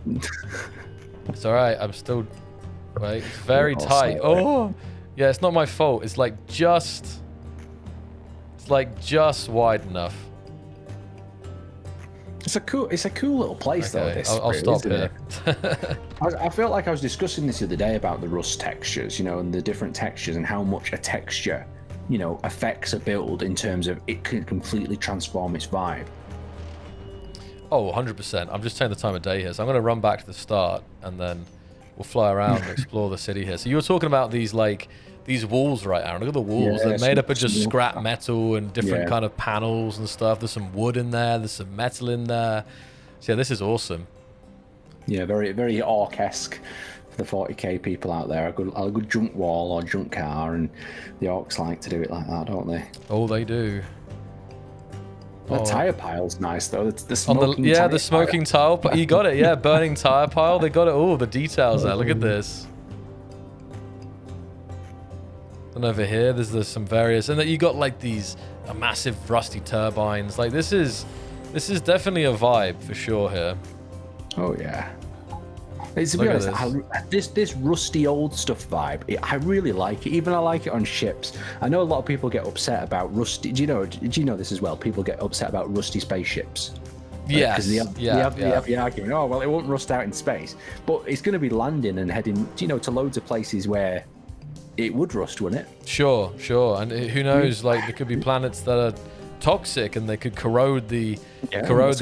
It's alright. I'm still... Wait, it's very tight. Oh! Yeah, it's not my fault. It's like just wide enough. It's a cool little place though. This I'll stop here. I felt like I was discussing this the other day about the rust textures, and the different textures and how much a texture, affects a build in terms of it can completely transform its vibe. Oh, 100%. I'm just taking the time of day here, so I'm going to run back to the start and then we'll fly around and explore the city here. So you were talking about these these walls, right, Aaron? Look at the walls. Yeah, they're made up of just scrap metal and different kind of panels and stuff. There's some wood in there. There's some metal in there. So yeah, this is awesome. Yeah, very, very orc-esque for the 40k people out there. A good junk wall or junk car, and the orcs like to do it like that, don't they? Oh, they do. The tire pile's nice though. The smoking the smoking tile. You got it. Yeah, burning tire pile. They got it all. The details there. Look at this. And over here, there's some various, and then you got like these massive rusty turbines. Like this is definitely a vibe for sure here. Oh yeah. To be honest, this rusty old stuff vibe, I really like it. Even I like it on ships. I know a lot of people get upset about rusty. Do you know this as well? People get upset about rusty spaceships. Yes. Because they have the argument, oh, well, it won't rust out in space. But it's going to be landing and heading, to loads of places where it would rust, wouldn't it? Sure. And who knows? Like there could be planets that are toxic and they could corrode the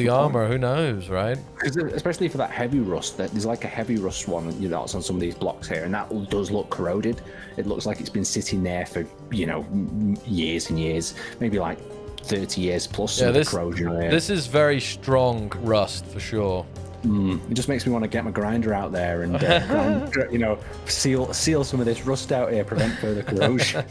armor. Who knows, right? Because especially for that heavy rust, there's like a heavy rust one, it's on some of these blocks here, and that does look corroded. It looks like it's been sitting there for years and years, maybe like 30 years plus. Yeah, this is very strong rust for sure. It just makes me want to get my grinder out there and seal some of this rust out here, prevent further corrosion.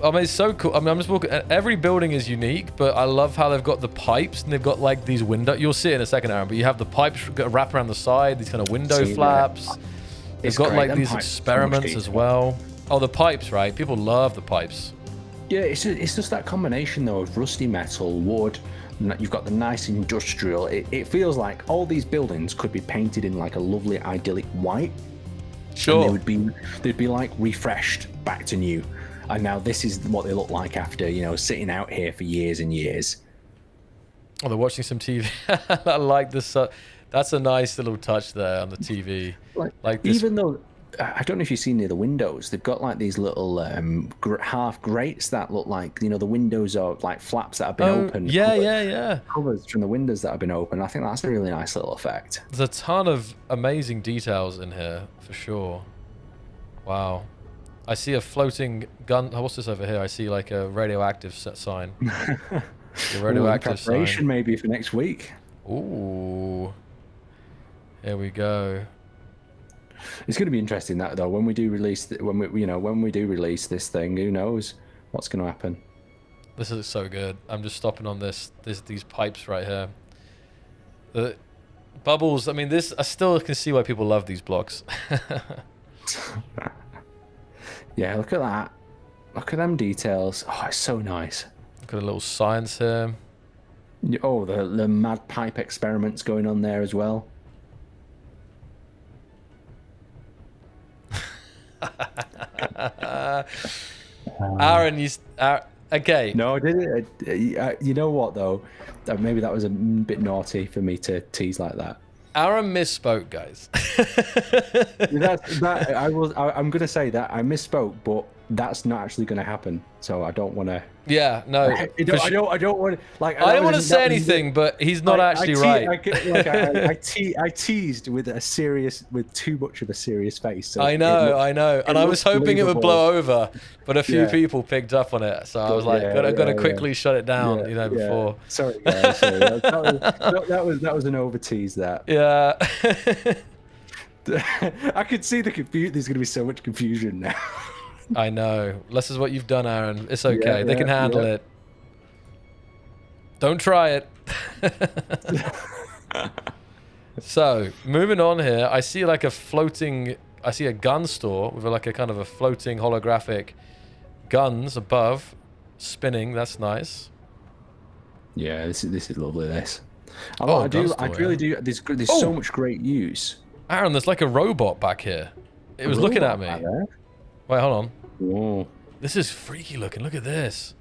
I mean, it's so cool. I mean, I'm just walking. Every building is unique, but I love how they've got the pipes and they've got like these windows. You'll see it in a second, Aaron, but you have the pipes wrap around the side, these kind of window flaps. They've got like these experiments as well. Oh, the pipes, right? People love the pipes. Yeah, it's just that combination though of rusty metal, wood. You've got the nice industrial. It feels like all these buildings could be painted in like a lovely idyllic white. Sure. And they'd be like refreshed back to new. And now this is what they look like after, sitting out here for years and years. Oh, they're watching some TV. I like this. That's a nice little touch there on the TV. Like this. Even though, I don't know if you've seen near the windows, they've got like these little half grates that look like, the windows are like flaps that have been opened. Yeah. Covers from the windows that have been opened. I think that's a really nice little effect. There's a ton of amazing details in here, for sure. Wow. I see a floating gun. What's this over here? I see like a radioactive sign. The radioactive preparation maybe for next week. Ooh. Here we go. It's going to be interesting that though when we do release this thing, who knows what's going to happen. This is so good. I'm just stopping on these pipes right here. The bubbles. I mean, I still can see why people love these blocks. Yeah, look at that. Look at them details. Oh, it's so nice. Got a little science here. Oh, the mad pipe experiments going on there as well. Aaron, okay. No, did it? You know what though? Maybe that was a bit naughty for me to tease like that. Aaron misspoke, guys. I'm going to say that I misspoke, but that's not actually going to happen. So I don't want to. Yeah, no. I don't want to. Like, I don't want to say anything, but he's not actually right. I teased with too much of a serious face. So I know, and I was hoping it would blow over, but a few people picked up on it, so I was like, gotta quickly shut it down, before. Sorry, guys. Sorry. That was an over tease. That. Yeah. I could see the confusion. There's going to be so much confusion now. I know. This is what you've done, Aaron. It's okay. They can handle it. Don't try it. So, moving on here, I see like I see a gun store with like a kind of a floating holographic guns above, spinning. That's nice. Yeah, this is lovely. I really do. There's so much great use. Aaron, there's like a robot back here. It was looking at me. Wait, hold on. Whoa. This is freaky looking. Look at this.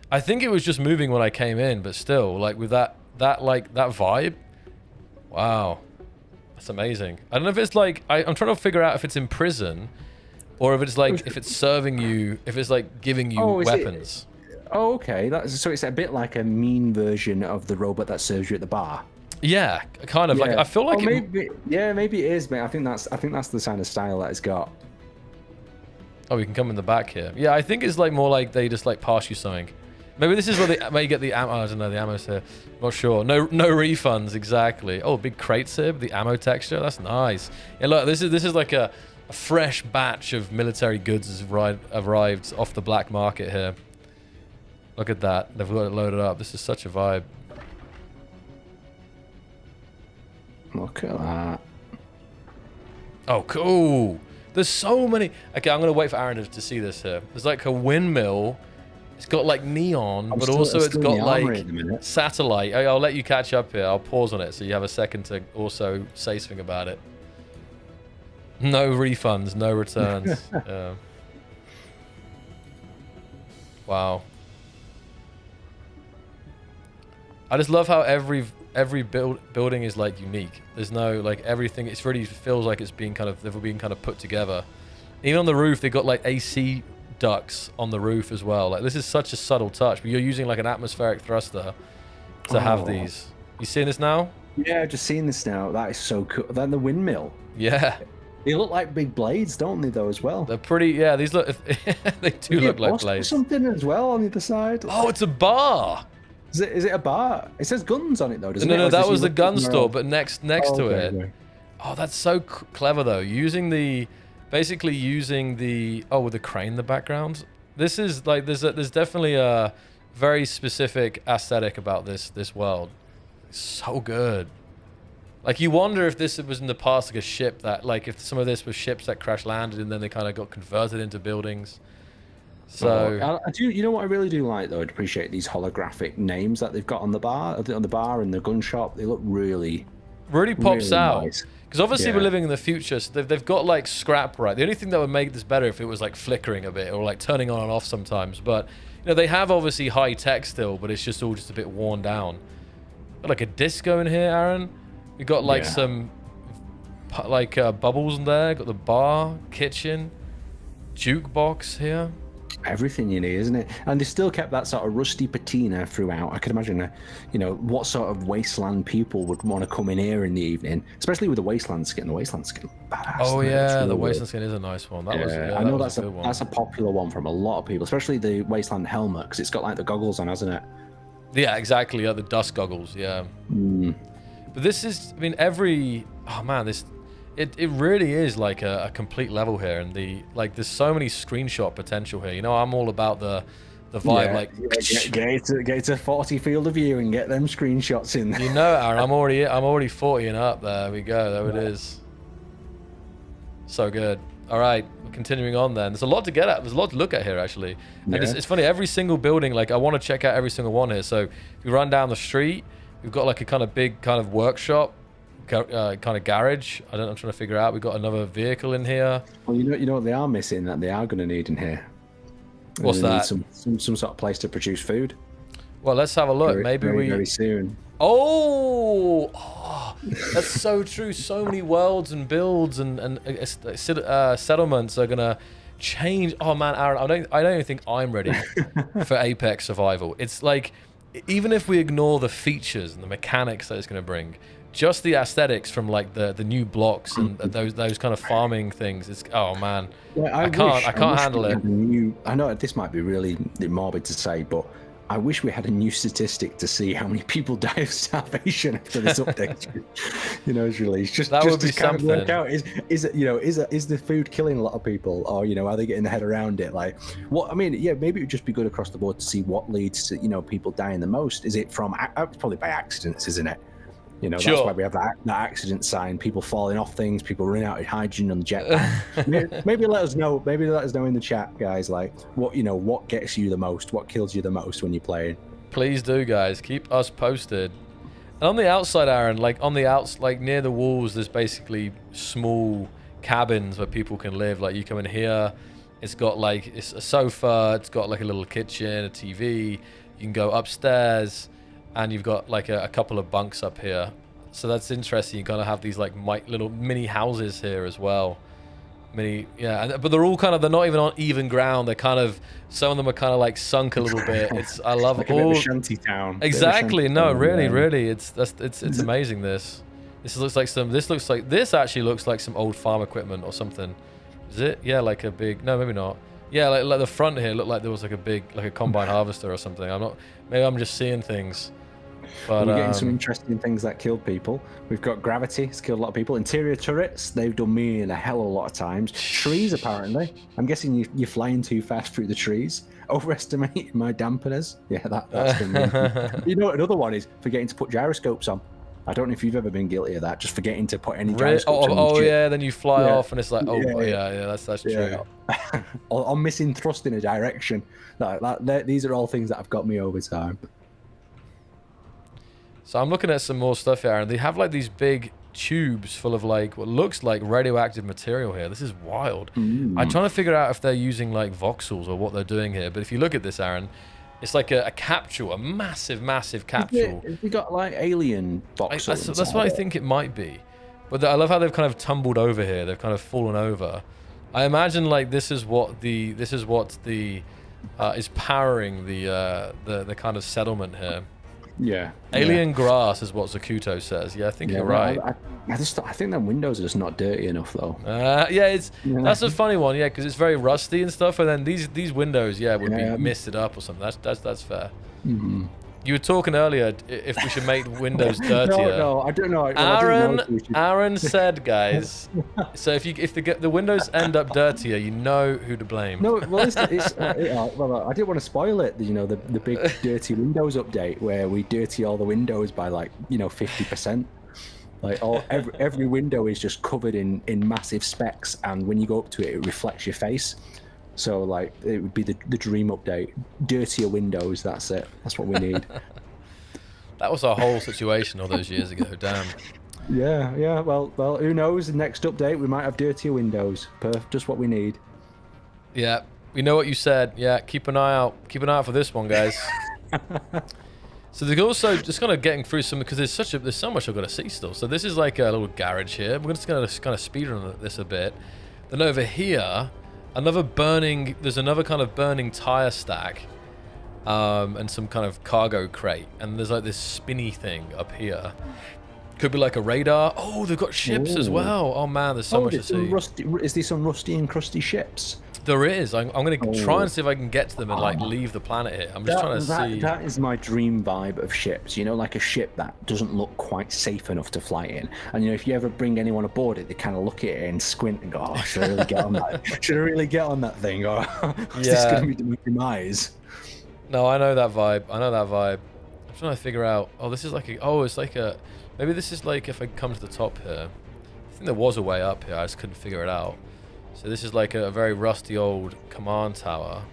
I think it was just moving when I came in, but still, like with that vibe. Wow. That's amazing. I don't know if it's like, I'm trying to figure out if it's in prison or if it's like, if it's serving you, if it's like giving you weapons. Oh, okay. So it's a bit like a mean version of the robot that serves you at the bar. Yeah, kind of. Like I feel like maybe it is, mate. I think that's the kind of style that it's got. Oh, we can come in the back here. Yeah, I think it's like more like they just like pass you something. Maybe this is where they may get the ammo. I don't know, the ammo's here. Not sure. No refunds, exactly. Oh, big crates here, the ammo texture. That's nice. Yeah, look, this is like a fresh batch of military goods has arrived off the black market here. Look at that. They've got it loaded up. This is such a vibe. Look at that. Oh, cool. There's so many. Okay, I'm going to wait for Aaron to see this here. There's like a windmill. It's got like neon, but also it's got like satellite. I'll let you catch up here. I'll pause on it so you have a second to also say something about it. No refunds, no returns. Wow. I just love how every building is like unique. There's no like everything. It's really feels like it's being kind of they've been kind of put together. Even on the roof, they got like AC ducts on the roof as well. Like this is such a subtle touch, but you're using like an atmospheric thruster to have these. You seeing this now? Yeah, just seeing this now. That is so cool. Then the windmill. Yeah. They look like big blades, don't they, though, as well? They're pretty, yeah, these look, they do look like blades. Something as well on the other side. Oh, it's a bar. Is it a bar? It says guns on it, though, doesn't it? No, that was the gun store, but next to it. Okay. Oh, that's so clever, though. Basically using the, with the crane in the background. This is like, there's definitely a very specific aesthetic about this world. It's so good. Like, you wonder if this was in the past like a ship that, like, if some of this was ships that crash landed and then they kind of got converted into buildings. So I do. You know what I really do like, though? I'd appreciate these holographic names that they've got on the bar, and the gun shop. They look really pops out. Nice. Because obviously we're living in the future, so they've got like scrap, right? The only thing that would make this better if it was like flickering a bit or like turning on and off sometimes. But you know, they have obviously high tech still, but it's just all a bit worn down. Got like a disco in here, Aaron. We got like some like bubbles in there. Got the bar, kitchen, jukebox here. Everything you need, isn't it? And they still kept that sort of rusty patina throughout. I could imagine, what sort of wasteland people would want to come in here in the evening, especially with the wasteland skin. The wasteland skin, badass. Oh yeah, really the wasteland skin is a nice one. I know that's a popular one from a lot of people, especially the wasteland helmet, because it's got like the goggles on, hasn't it? Yeah, exactly. Yeah, the dust goggles. Yeah. But this is, I mean, It really is like a complete level here, and there's so many screenshot potential here. You know, I'm all about the vibe, get to 40 field of view and get them screenshots in there. You know, Aaron, I'm already 40 and up. There we go. There it is. So good. All right, continuing on then. There's a lot to get at. There's a lot to look at here, actually. And it's funny. Every single building, like I want to check out every single one here. So if you run down the street, we've got like a kind of big kind of workshop. Kind of garage. I'm trying to figure out. We've got another vehicle in here. Well, you know what they are missing that they are going to need in here. What's that? Some sort of place to produce food. Well, let's have a look. Very soon. Oh, that's so true. So many worlds and builds and settlements are gonna change. Oh man, Aaron, I don't even think I'm ready for Apex Survival. It's like, even if we ignore the features and the mechanics that it's gonna bring, just the aesthetics from like the new blocks and those kind of farming things. It's man, I can't handle it. I know this might be really morbid to say, but I wish we had a new statistic to see how many people die of starvation after this update. Is released. Just would be kind something. of work out, is the food killing a lot of people, or are they getting their head around it? Like, what I mean, maybe it would just be good across the board to see what leads to people dying the most. Is it from probably by accidents, isn't it? That's why we have that accident sign, people falling off things, people running out of hydrogen on the jetpack. maybe let us know in the chat, guys, like what gets you the most, what kills you the most when you're playing. Please do, guys, keep us posted. And on the outside, Aaron, like near the walls, there's basically small cabins where people can live. Like, you come in here, it's got it's a sofa, it's got like a little kitchen, a TV. You can go upstairs, and you've got like a couple of bunks up here. So that's interesting. You're gonna have these like little mini houses here as well. But they're all they're not even on even ground. They're some of them are kind of like sunk a little bit. I love like all a shanty town. Exactly. No, really, it's amazing. This actually looks like some old farm equipment or something. Is it? Yeah, like a big. No, maybe not. Yeah, like the front here looked like there was like a big, like a combine harvester or something. Maybe I'm just seeing things. But we're getting some interesting things that killed people. We've got gravity, it's killed a lot of people. Interior turrets, they've done me in a hell of a lot of times. Trees, apparently. I'm guessing you're flying too fast through the trees. Overestimating my dampeners. Yeah, that's been me. Another one is forgetting to put gyroscopes on. I don't know if you've ever been guilty of that, just forgetting to put any gyroscopes on. Oh yeah, then you fly off and it's like, that's true. Or missing thrust in a direction. These are all things that have got me over time. So I'm looking at some more stuff here, and they have like these big tubes full of like what looks like radioactive material here. This is wild. I'm trying to figure out if they're using like voxels or what they're doing here. But if you look at this, Aaron, it's like a capsule, a massive capsule. Have we got like alien voxels? That's what I think it might be. But I love how they've kind of tumbled over here. They've kind of fallen over. I imagine like this is what the is powering the kind of settlement here. Yeah. Alien grass is what Zakuto says. Yeah, I think you're right. I think that windows are just not dirty enough though. Yeah, that's a funny one. Yeah, because it's very rusty and stuff. And then these windows, yeah, would be misted up or something. That's fair. Mm-hmm. You were talking earlier if we should make windows dirtier. No, I don't know. Aaron said, guys. So if the windows end up dirtier, you know who to blame. No, well, well, I didn't want to spoil it. You know, the big dirty Windows update where we dirty all the windows by like 50%. Like every window is just covered in massive specks, and when you go up to it, it reflects your face. So like it would be the dream update. Dirtier windows, that's it. That's what we need. That was our whole situation all those years ago, damn. Yeah. Well, who knows? The next update we might have dirtier windows. Just what we need. Yeah. We know what you said. Yeah, keep an eye out. Keep an eye out for this one, guys. So there's also just kind of getting through some because there's so much I've got to see still. So this is like a little garage here. We're just gonna kind of speed run this a bit. Then over here, there's another kind of burning tire stack, and some kind of cargo crate, and there's like this spinny thing up here. Could be like a radar. Oh, they've got ships as well. Oh man, there's so much to see. Is there some rusty and crusty ships? There is. I'm going to try and see if I can get to them and like leave the planet here. I'm just trying to see. That is my dream vibe of ships. You know, like a ship that doesn't look quite safe enough to fly in. And you know, if you ever bring anyone aboard it, they kind of look at it and squint and go, "Oh, should I really get on that? Should I really get on that thing? Or is this going to be my demise?" No, I know that vibe. I'm trying to figure out. Oh, this is like maybe this is like if I come to the top here. I think there was a way up here. I just couldn't figure it out. So this is like a very rusty old command tower.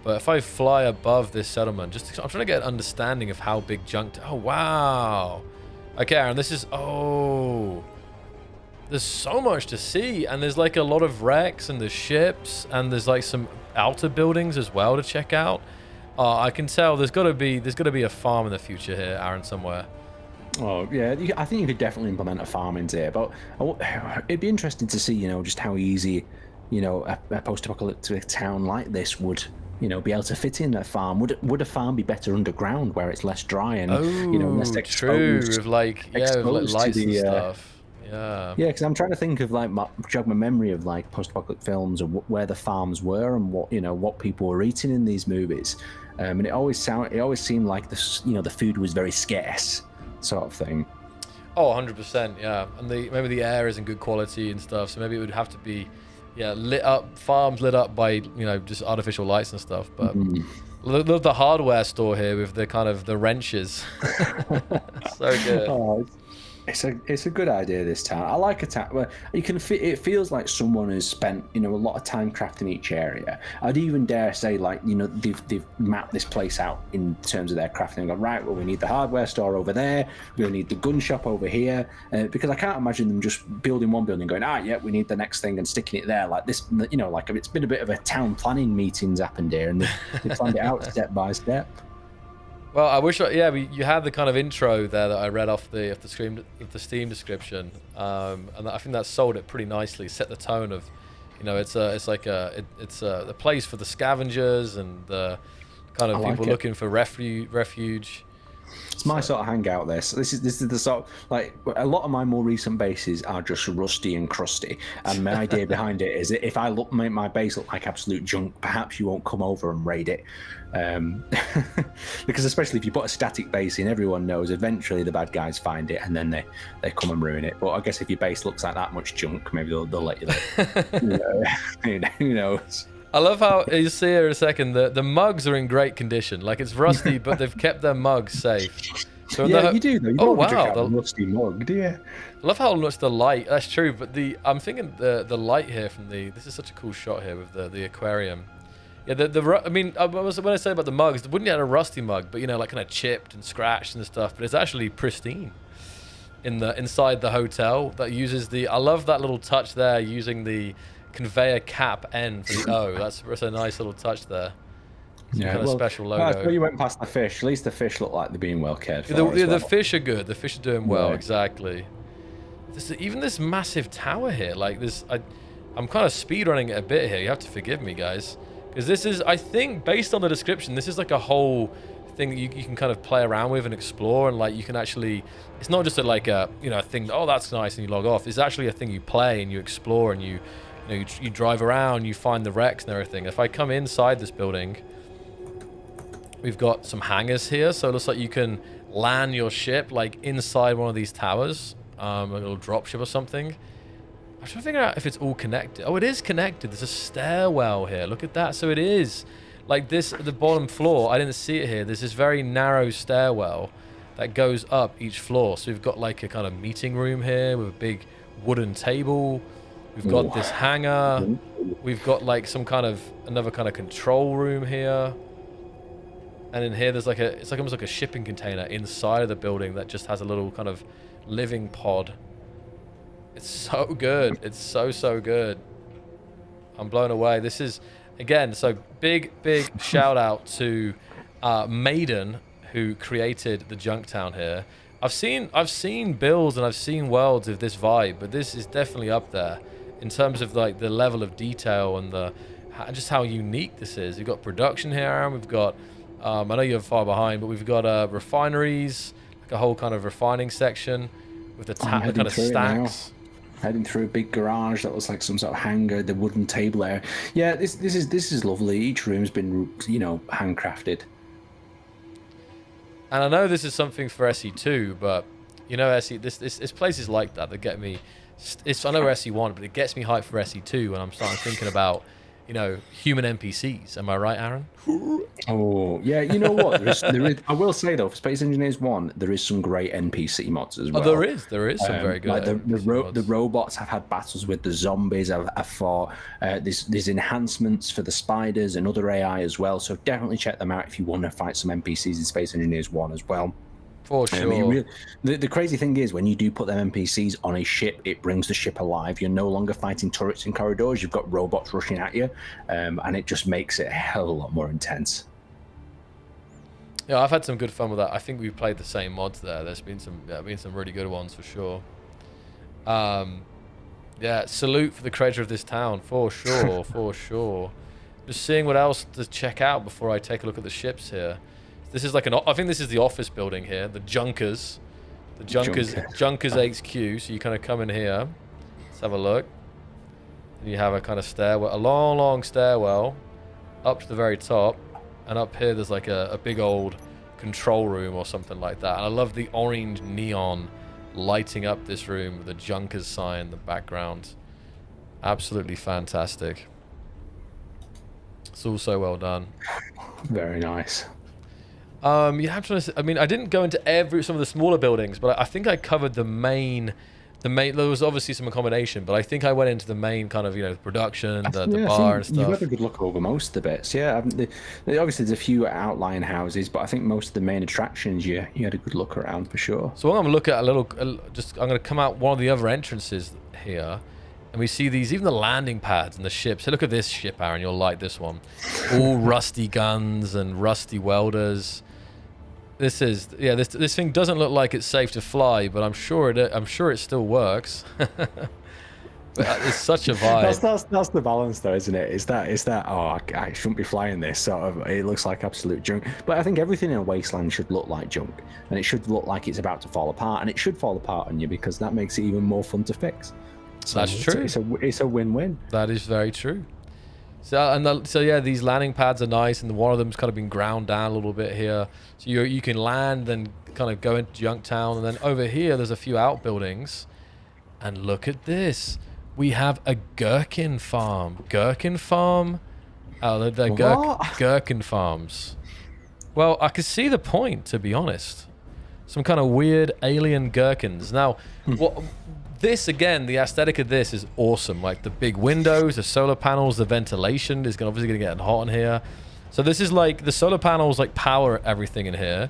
But if I fly above this settlement, I'm trying to get an understanding of how big oh, wow. Okay, Aaron, this is, there's so much to see. And there's like a lot of wrecks and there's ships and there's like some outer buildings as well to check out. I can tell there's got to be a farm in the future here, Aaron, somewhere. Oh yeah, I think you could definitely implement a farm into here, but it'd be interesting to see, you know, just how easy, you know, a post-apocalyptic town like this would, you know, be able to fit in a farm. Would a farm be better underground where it's less dry and you know, less exposed? True, with like lights and stuff. Yeah, because I'm trying to think of like jog my memory of like post-apocalyptic films and where the farms were and what people were eating in these movies, and it always seemed like the food was very scarce. Sort of thing. Oh, 100%, yeah. And maybe the air isn't good quality and stuff, so maybe it would have to be, farms lit up by, you know, just artificial lights and stuff. But love the hardware store here with the kind of the wrenches. So good. Oh, it's a good idea, this town. I like a town where you can it feels like someone has spent, you know, a lot of time crafting each area. I'd even dare say, like, you know, they've mapped this place out in terms of their crafting and gone, right, well, we need the hardware store over there, we need the gun shop over here, because I can't imagine them just building one building going, we need the next thing and sticking it there like this. You know, like it's been a bit of a town planning meetings happened here and they planned it out step by step. Well, I wish, you had the kind of intro there that I read off the Steam description, and I think that sold it pretty nicely. Set the tone of, you know, it's a place for the scavengers and the kind of people looking for refuge. It's my sort of hangout. This is the sort of, like, a lot of my more recent bases are just rusty and crusty, and my idea behind it is that if I make my base look like absolute junk, perhaps you won't come over and raid it, because especially if you put a static base in, everyone knows eventually the bad guys find it and then they come and ruin it. But I guess if your base looks like that much junk, maybe they'll let you live. Who knows? I love how you see here in a second the mugs are in great condition. Like, it's rusty, but they've kept their mugs safe. So you do though. You don't drink out of a rusty mug, do you? I love how much the light. That's true, but I'm thinking the light here from this is such a cool shot here with the aquarium. Yeah, I mean, when I say about the mugs, they wouldn't get a rusty mug, but, you know, like kind of chipped and scratched and stuff. But it's actually pristine inside the hotel. That uses I love that little touch there, using the conveyor cap end for the O. That's a nice little touch there. Some kind of special logo. When you went past the fish, at least the fish look like they're being well cared for. The fish are good. The fish are doing well, exactly. Even this massive tower here, like this, I'm kind of speedrunning it a bit here. You have to forgive me, guys. Because this is, I think, based on the description, this is like a whole thing that you can kind of play around with and explore. And like you can actually, it's not just like a, you know, a thing, oh, that's nice, and you log off. It's actually a thing you play and you explore and you drive around, you find the wrecks and everything. If I come inside this building, we've got some hangars here. So it looks like you can land your ship like inside one of these towers, a little dropship or something. I'm trying to figure out if it's all connected. Oh, it is connected. There's a stairwell here. Look at that. So it is like this, the bottom floor. I didn't see it here. There's this very narrow stairwell that goes up each floor. So we've got like a kind of meeting room here with a big wooden table. We've got this hangar. We've got like some kind of, another kind of control room here. And in here, there's like a, it's like almost like a shipping container inside of the building that just has a little kind of living pod. It's so good. It's so good. I'm blown away. This is, again, so big shout out to Maiden, who created the Junktown here. I've seen builds and I've seen worlds of this vibe, but this is definitely up there in terms of like the level of detail and the just how unique this is. We've got production here, Aaron. We've got, I know you're far behind, but we've got refineries, like a whole kind of refining section with the kind of stacks. Heading through a big garage that was like some sort of hangar, the wooden table there. Yeah, this is lovely. Each room's been, you know, handcrafted. And I know this is something for SE2, but you know, it's places like that that get me. I know SE1, but it gets me hyped for SE2 when I'm starting thinking about, you know, human NPCs. Am I right, Aaron? Oh, yeah. You know what? There is, I will say, though, for Space Engineers 1, there is some great NPC mods as well. Oh, there is some very good like mods. The robots have had battles with the zombies. I've fought. There's enhancements for the spiders and other AI as well. So definitely check them out if you want to fight some NPCs in Space Engineers 1 as well. For sure. I mean, the crazy thing is, when you do put them NPCs on a ship, it brings the ship alive. You're no longer fighting turrets in corridors. You've got robots rushing at you, and it just makes it a hell of a lot more intense. Yeah, I've had some good fun with that. I think we've played the same mods there. There's been some really good ones for sure. Yeah, salute for the creator of this town, for sure, for sure. Just seeing what else to check out before I take a look at the ships here. This is like I think this is the office building here, the Junkers. The Junkers HQ. So you kind of come in here. Let's have a look. And you have a kind of stairwell, a long stairwell up to the very top. And up here there's like a big old control room or something like that. And I love the orange neon lighting up this room with the Junkers sign in the background. Absolutely fantastic. It's all so well done. Very nice. Yeah, I'm trying to. I mean, I didn't go into some of the smaller buildings, but I think I covered the main. There was obviously some accommodation, but I think I went into the main kind of, you know, production, the bar and stuff. You've had a good look over most of the bits. Yeah, obviously there's a few outlying houses, but I think most of the main attractions you had a good look around for sure. So I'm going to look at I'm going to come out one of the other entrances here, and we see these, even the landing pads and the ships. Hey, look at this ship, Aaron. You'll like this one. All rusty guns and rusty welders. This is, yeah, this thing doesn't look like it's safe to fly, but I'm sure it still works. But it's such a vibe. That's the balance, though, isn't it? Is that oh, I shouldn't be flying this, sort of. It looks like absolute junk. But I think everything in a wasteland should look like junk, and it should look like it's about to fall apart, and it should fall apart on you because that makes it even more fun to fix. So that's true. It's a win-win. That is very true. So yeah, these landing pads are nice, and one of them's kind of been ground down a little bit here. So you can land, then kind of go into Junktown, and then over here there's a few outbuildings. And look at this, we have a gherkin farm. Gherkin farm? Oh, they're gherkin farms. Well, I could see the point, to be honest. Some kind of weird alien gherkins. Now, what? This, again, the aesthetic of this is awesome. Like the big windows, the solar panels, the ventilation is obviously going to get hot in here. So this is like, the solar panels like power everything in here.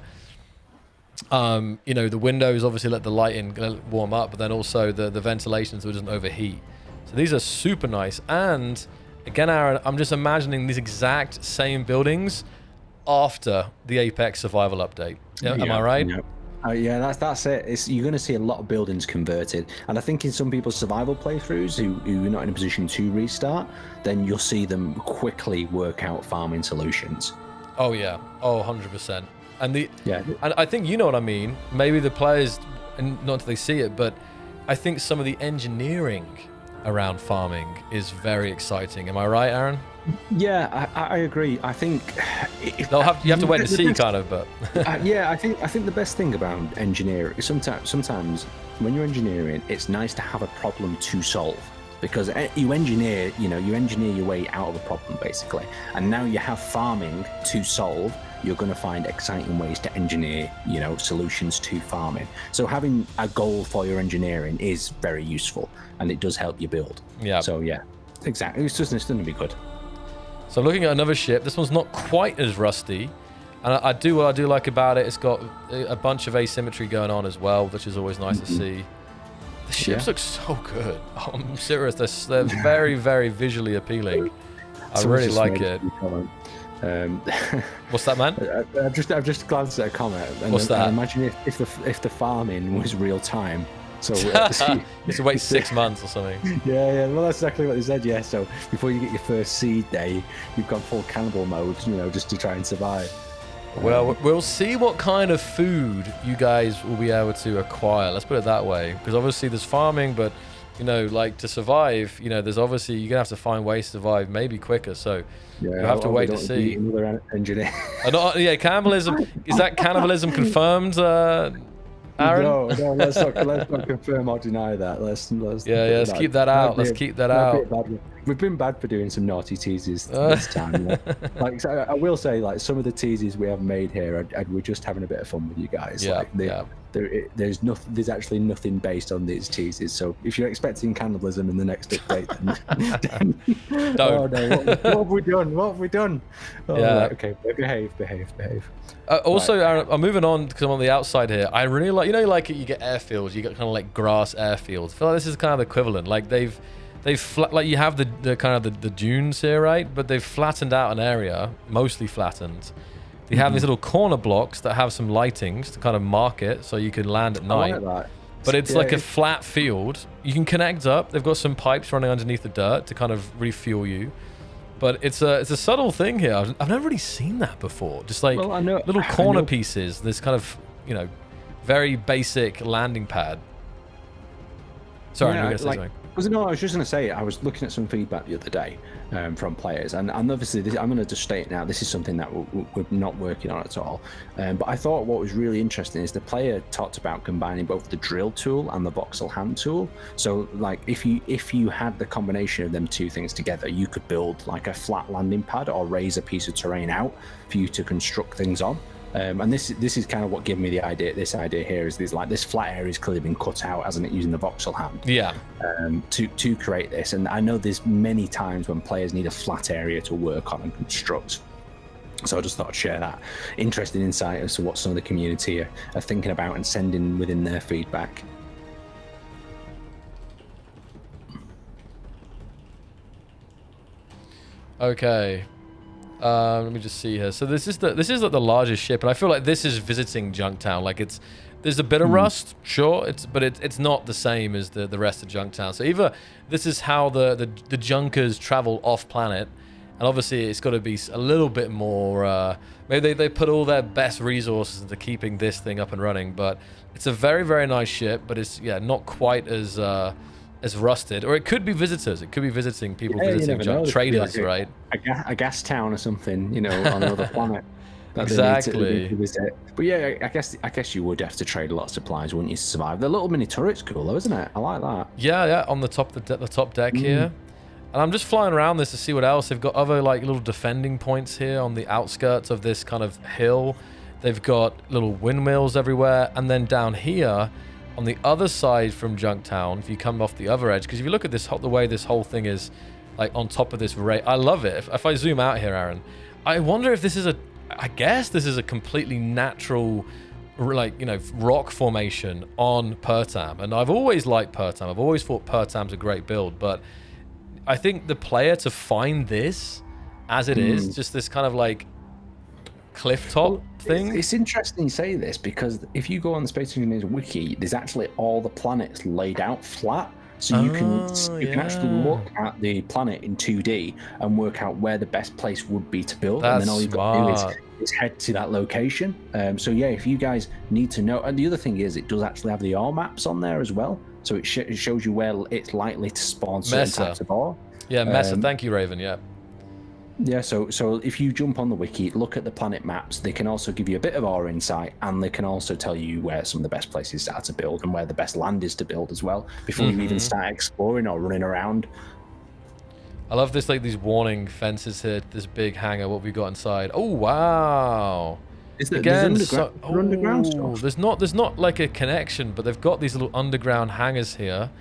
You know, the windows obviously let the light in, warm up, but then also the ventilation so it doesn't overheat. So these are super nice. And again, Aaron, I'm just imagining these exact same buildings after the Apex survival update. Am I right? Yep. Yeah, that's it. You're going to see a lot of buildings converted, and I think in some people's survival playthroughs who are not in a position to restart, then you'll see them quickly work out farming solutions. Oh yeah, 100%. And I think you know what I mean. Maybe the players, and not that they see it, but I think some of the engineering around farming is very exciting. Am I right, Aaron? Yeah, I agree. I think you have to wait to see, kind of, but yeah, I think the best thing about engineering is sometimes when you're engineering, it's nice to have a problem to solve, because you engineer your way out of a problem basically, and now you have farming to solve. You're going to find exciting ways to engineer, solutions to farming. So having a goal for your engineering is very useful, and it does help you build. Yeah. So yeah, exactly. It's going to be good. So looking at another ship, this one's not quite as rusty, and what I do like about it, it's got a bunch of asymmetry going on as well, which is always nice to see. The ships look so good. Oh, I'm serious, they're very, very visually appealing. I really like it. What's that, man? I've just glanced at a comment. And What's that? I imagine if the farming was real time. So you have to wait 6 months or something. Yeah. Well, that's exactly what they said. Yeah. So before you get your first seed day, you've gone full cannibal mode, just to try and survive. Well, we'll see what kind of food you guys will be able to acquire. Let's put it that way, because obviously there's farming, but like to survive, there's obviously you're gonna have to find ways to survive, maybe quicker. So you have to wait to see. Another engineer. Cannibalism. Is that cannibalism confirmed? Aaron? No, let's not confirm or deny that. Let's keep that out. Let's keep that out. We've been bad for doing some naughty teases this time. So I will say, some of the teases we have made here, we're just having a bit of fun with you guys. There's actually nothing based on these teases. So if you're expecting cannibalism in the next update, then don't. Oh no! What have we done? What have we done? Oh, yeah. Right, okay. Behave. Also, Aaron, I'm moving on because I'm on the outside here. I really like, you get airfields, you get kind of like grass airfields. I feel like this is kind of the equivalent. Like they've you have the kind of the dunes here, right? But they've flattened out an area, mostly flattened. They have these little corner blocks that have some lightings to kind of mark it so you can land at night. I like that. But it's like a flat field. You can connect up. They've got some pipes running underneath the dirt to kind of refuel you. But it's a subtle thing here. I've never really seen that before. Just like little corner pieces. This kind of, very basic landing pad. Sorry, you were going to say something. No, I was just going to say, I was looking at some feedback the other day from players, and obviously I'm going to just state now, this is something that we're not working on at all. But I thought what was really interesting is the player talked about combining both the drill tool and the voxel hand tool. So like if you had the combination of them two things together, you could build like a flat landing pad or raise a piece of terrain out for you to construct things on. And this is kind of what gave me the idea. This idea here is this flat area has clearly been cut out, hasn't it, using the voxel hand? Yeah. To create this, and I know there's many times when players need a flat area to work on and construct. So I just thought I'd share that interesting insight as to what some of the community are thinking about and sending within their feedback. Okay. Let me just see here. So this is like the largest ship, and I feel like this is visiting Junktown. Like there's a bit of rust, sure, but it's not the same as the rest of Junktown. So either this is how the Junkers travel off planet, and obviously it's got to be a little bit more. Maybe they put all their best resources into keeping this thing up and running. But it's a very, very nice ship, but it's not quite as rusted, or it could be visitors. It could be visiting people, visiting traders, right? A gas town or something, on another planet. Exactly. But yeah, I guess you would have to trade a lot of supplies, wouldn't you, to survive? The little mini turret's cool, though, isn't it? I like that. Yeah, on the top deck here. And I'm just flying around this to see what else. They've got other like little defending points here on the outskirts of this kind of hill. They've got little windmills everywhere, and then down here on the other side from Junktown, if you come off the other edge, because if you look at the way this whole thing is like on top of this I love it. If I zoom out here, Aaron, I wonder if this is I guess this is a completely natural, rock formation on Pertam. And I've always liked Pertam. I've always thought Pertam's a great build, but I think the player to find this as it is, just this kind of cliff top thing. It's interesting you say this, because if you go on the Space Engineers wiki, there's actually all the planets laid out flat. So you can actually look at the planet in 2D and work out where the best place would be to build. That's and then all you've got to do is head to that location. So yeah, if you guys need to know. And the other thing is, it does actually have the ore maps on there as well. So it shows you where it's likely to spawn certain types of ore. Yeah, Mesa. Thank you, Raven. Yeah. Yeah, so if you jump on the wiki, look at the planet maps, they can also give you a bit of ore insight, and they can also tell you where some of the best places are to build and where the best land is to build as well, before you even start exploring or running around. I love this, like these warning fences here, this big hangar, what we got inside. Oh, wow. Again, underground stuff. There's not like a connection, but they've got these little underground hangars here.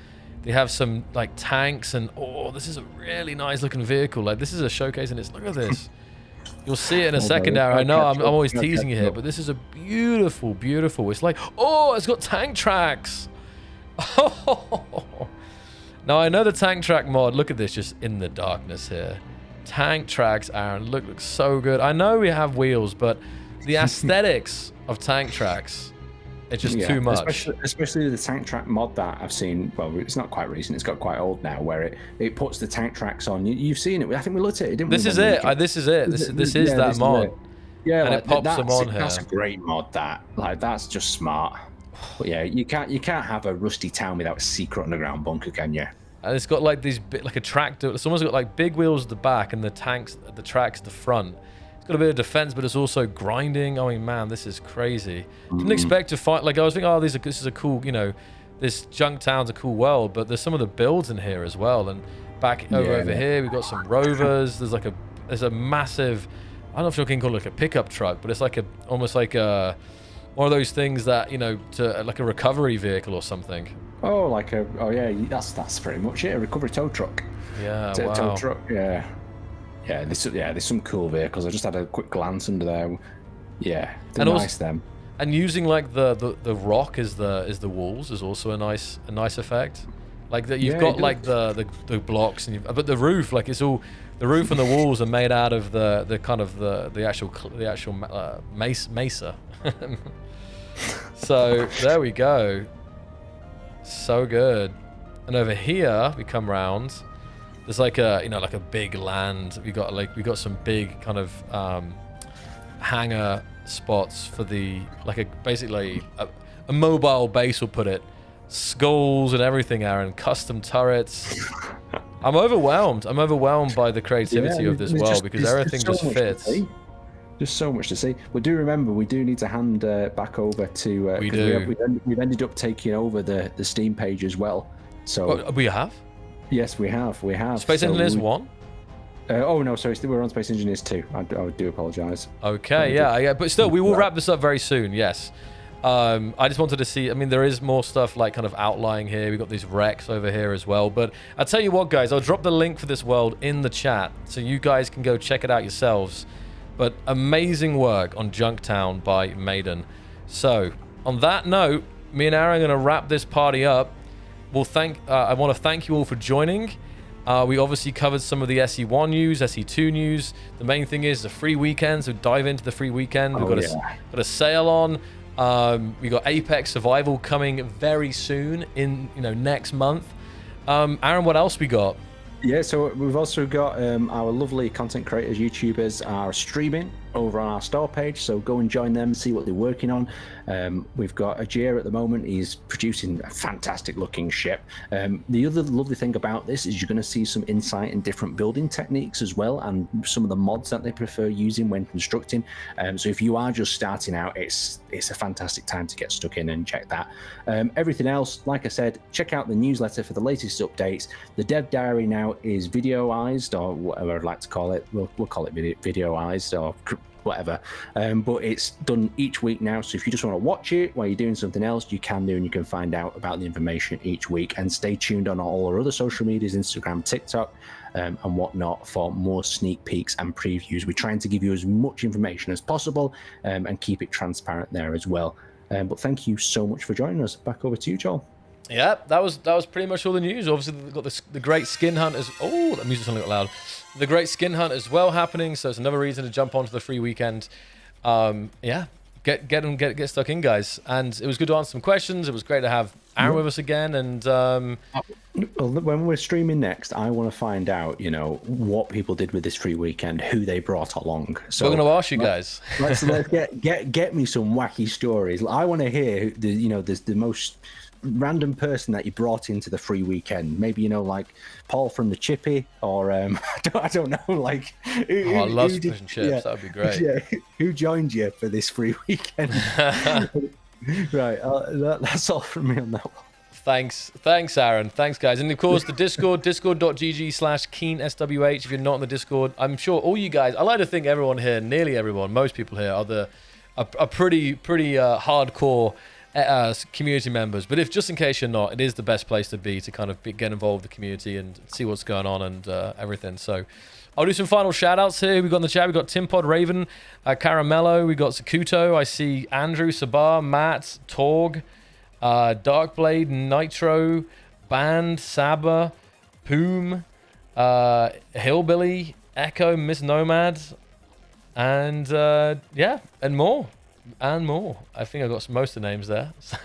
They have some like tanks, and this is a really nice looking vehicle. Like, this is a showcase, and look at this. You'll see it in a second hour. I know I'm always teasing you here, but this is a beautiful, beautiful. It's like, it's got tank tracks. Now I know the tank track mod. Look at this, just in the darkness here. Tank tracks, Aaron. Looks so good. I know we have wheels, but the aesthetics of tank tracks. It's just too much. Especially the tank track mod that I've seen. Well, it's not quite recent. It's got quite old now, where it puts the tank tracks on. You've seen it. I think we looked at it, didn't we? This is it. This is it. This is that mod. Yeah, and it pops them on here. That's a great mod. That's just smart. But yeah, you can't have a rusty town without a secret underground bunker, can you? And it's got like these like a tractor. It's almost got like big wheels at the back and the tracks at the front. Got a bit of defense, but it's also grinding. I mean, man, this is crazy. Didn't expect to fight. Like, I was thinking, this is a cool, this junk town's a cool world, but there's some of the builds in here as well. And back over here, we've got some rovers. There's a massive, I don't know if you can call it like a pickup truck, but it's like almost like one of those things that, to like a recovery vehicle or something. That's pretty much it. A recovery tow truck. Yeah, wow. Tow truck, yeah. Yeah, there's some cool vehicles. I just had a quick glance under there. Yeah, they're nice, them. And using like the rock as the walls is also a nice effect. Like that, you've got like the blocks, but the roof, like it's all the roof and the walls are made out of the kind of the actual mesa. So there we go. So good. And over here we come round. There's like a big land. We got some big kind of hangar spots for basically a mobile base, we'll put it. Skulls and everything, Aaron. Custom turrets. I'm overwhelmed. By the creativity of this world, because everything just fits. Just so much to see. But do remember, we do need to hand back over to. We've ended up taking over the Steam page as well. So we have. Yes, we have. Space Engineers 1? Oh, no, sorry. We're on Space Engineers 2. I do apologise. Okay, yeah. But still, we will wrap this up very soon, yes. I just wanted to see, there is more stuff like kind of outlying here. We've got these wrecks over here as well. But I'll tell you what, guys. I'll drop the link for this world in the chat so you guys can go check it out yourselves. But amazing work on Junktown by Maiden. So, on that note, me and Aaron are going to wrap this party up. I want to thank you all for joining. We obviously covered some of the SE1 news, SE2 news. The main thing is the free weekend, so dive into the free weekend. We've got a sale on. We got Apex Survival coming very soon in next month. Aaron, what else we got? Yeah, so we've also got our lovely content creators, YouTubers are streaming over on our store page, so go and join them, see what they're working on. We've got Ajir at the moment. He's producing a fantastic looking ship. The other lovely thing about this is you're going to see some insight in different building techniques as well, and some of the mods that they prefer using when constructing. So if you are just starting out, it's a fantastic time to get stuck in and check that. Everything else, like I said, check out the newsletter for the latest updates. The dev diary now is videoized, or whatever I'd like to call it. We'll call it videoized or whatever, but it's done each week now, so if you just want to watch it while you're doing something else, you can do, and you can find out about the information each week. And stay tuned on all our other social medias, Instagram, TikTok, and whatnot, for more sneak peeks and previews. We're trying to give you as much information as possible, and keep it transparent there as well. But thank you so much for joining us. Back over to you, Joel. Yeah, that was pretty much all the news. Obviously, we've got the Great Skin Hunt as... Oh, that music's a little loud. The Great Skin Hunt as well happening, so it's another reason to jump onto the free weekend. Yeah, get stuck in, guys. And it was good to answer some questions. It was great to have Aaron with us again. And well, when we're streaming next, I want to find out, what people did with this free weekend, who they brought along. So we're going to ask you guys. let's get me some wacky stories. I want to hear the most random person that you brought into the free weekend. Maybe like Paul from the Chippy, or I don't know. Like, I love fish and chips. That would be great. Yeah, who joined you for this free weekend? Right, that's all from me on that one. Thanks, Aaron. Thanks, guys. And of course, the Discord, discord.gg/KeenSWH. If you're not in the Discord, I'm sure all you guys, I like to think everyone here, nearly everyone, most people here are pretty hardcore community members. But if just in case you're not, it is the best place to be to kind of get involved with the community and see what's going on and everything. So I'll do some final shout outs here. We've got in the chat, we've got Tim Pod Raven, Caramello, we've got Sakuto, I see Andrew, Sabar, Matt, Torg, Darkblade, Nitro, Band, Saba, Poom, Hillbilly, Echo, Miss Nomad, and yeah, and more. I think I got most of the names there. So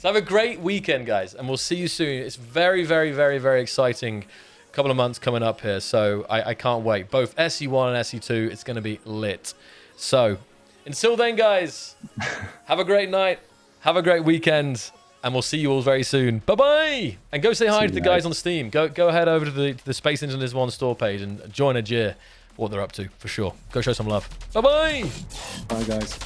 have a great weekend, guys, and we'll see you soon. It's very, very, very, very exciting couple of months coming up here, so I can't wait. Both SE1 and SE2, it's going to be lit. So until then, guys, have a great night, have a great weekend, and we'll see you all very soon. Bye-bye! And go say hi to the guys on Steam. Go ahead over to the Space Engineers 1 store page and join a jeer for what they're up to, for sure. Go show some love. Bye-bye! Bye, guys.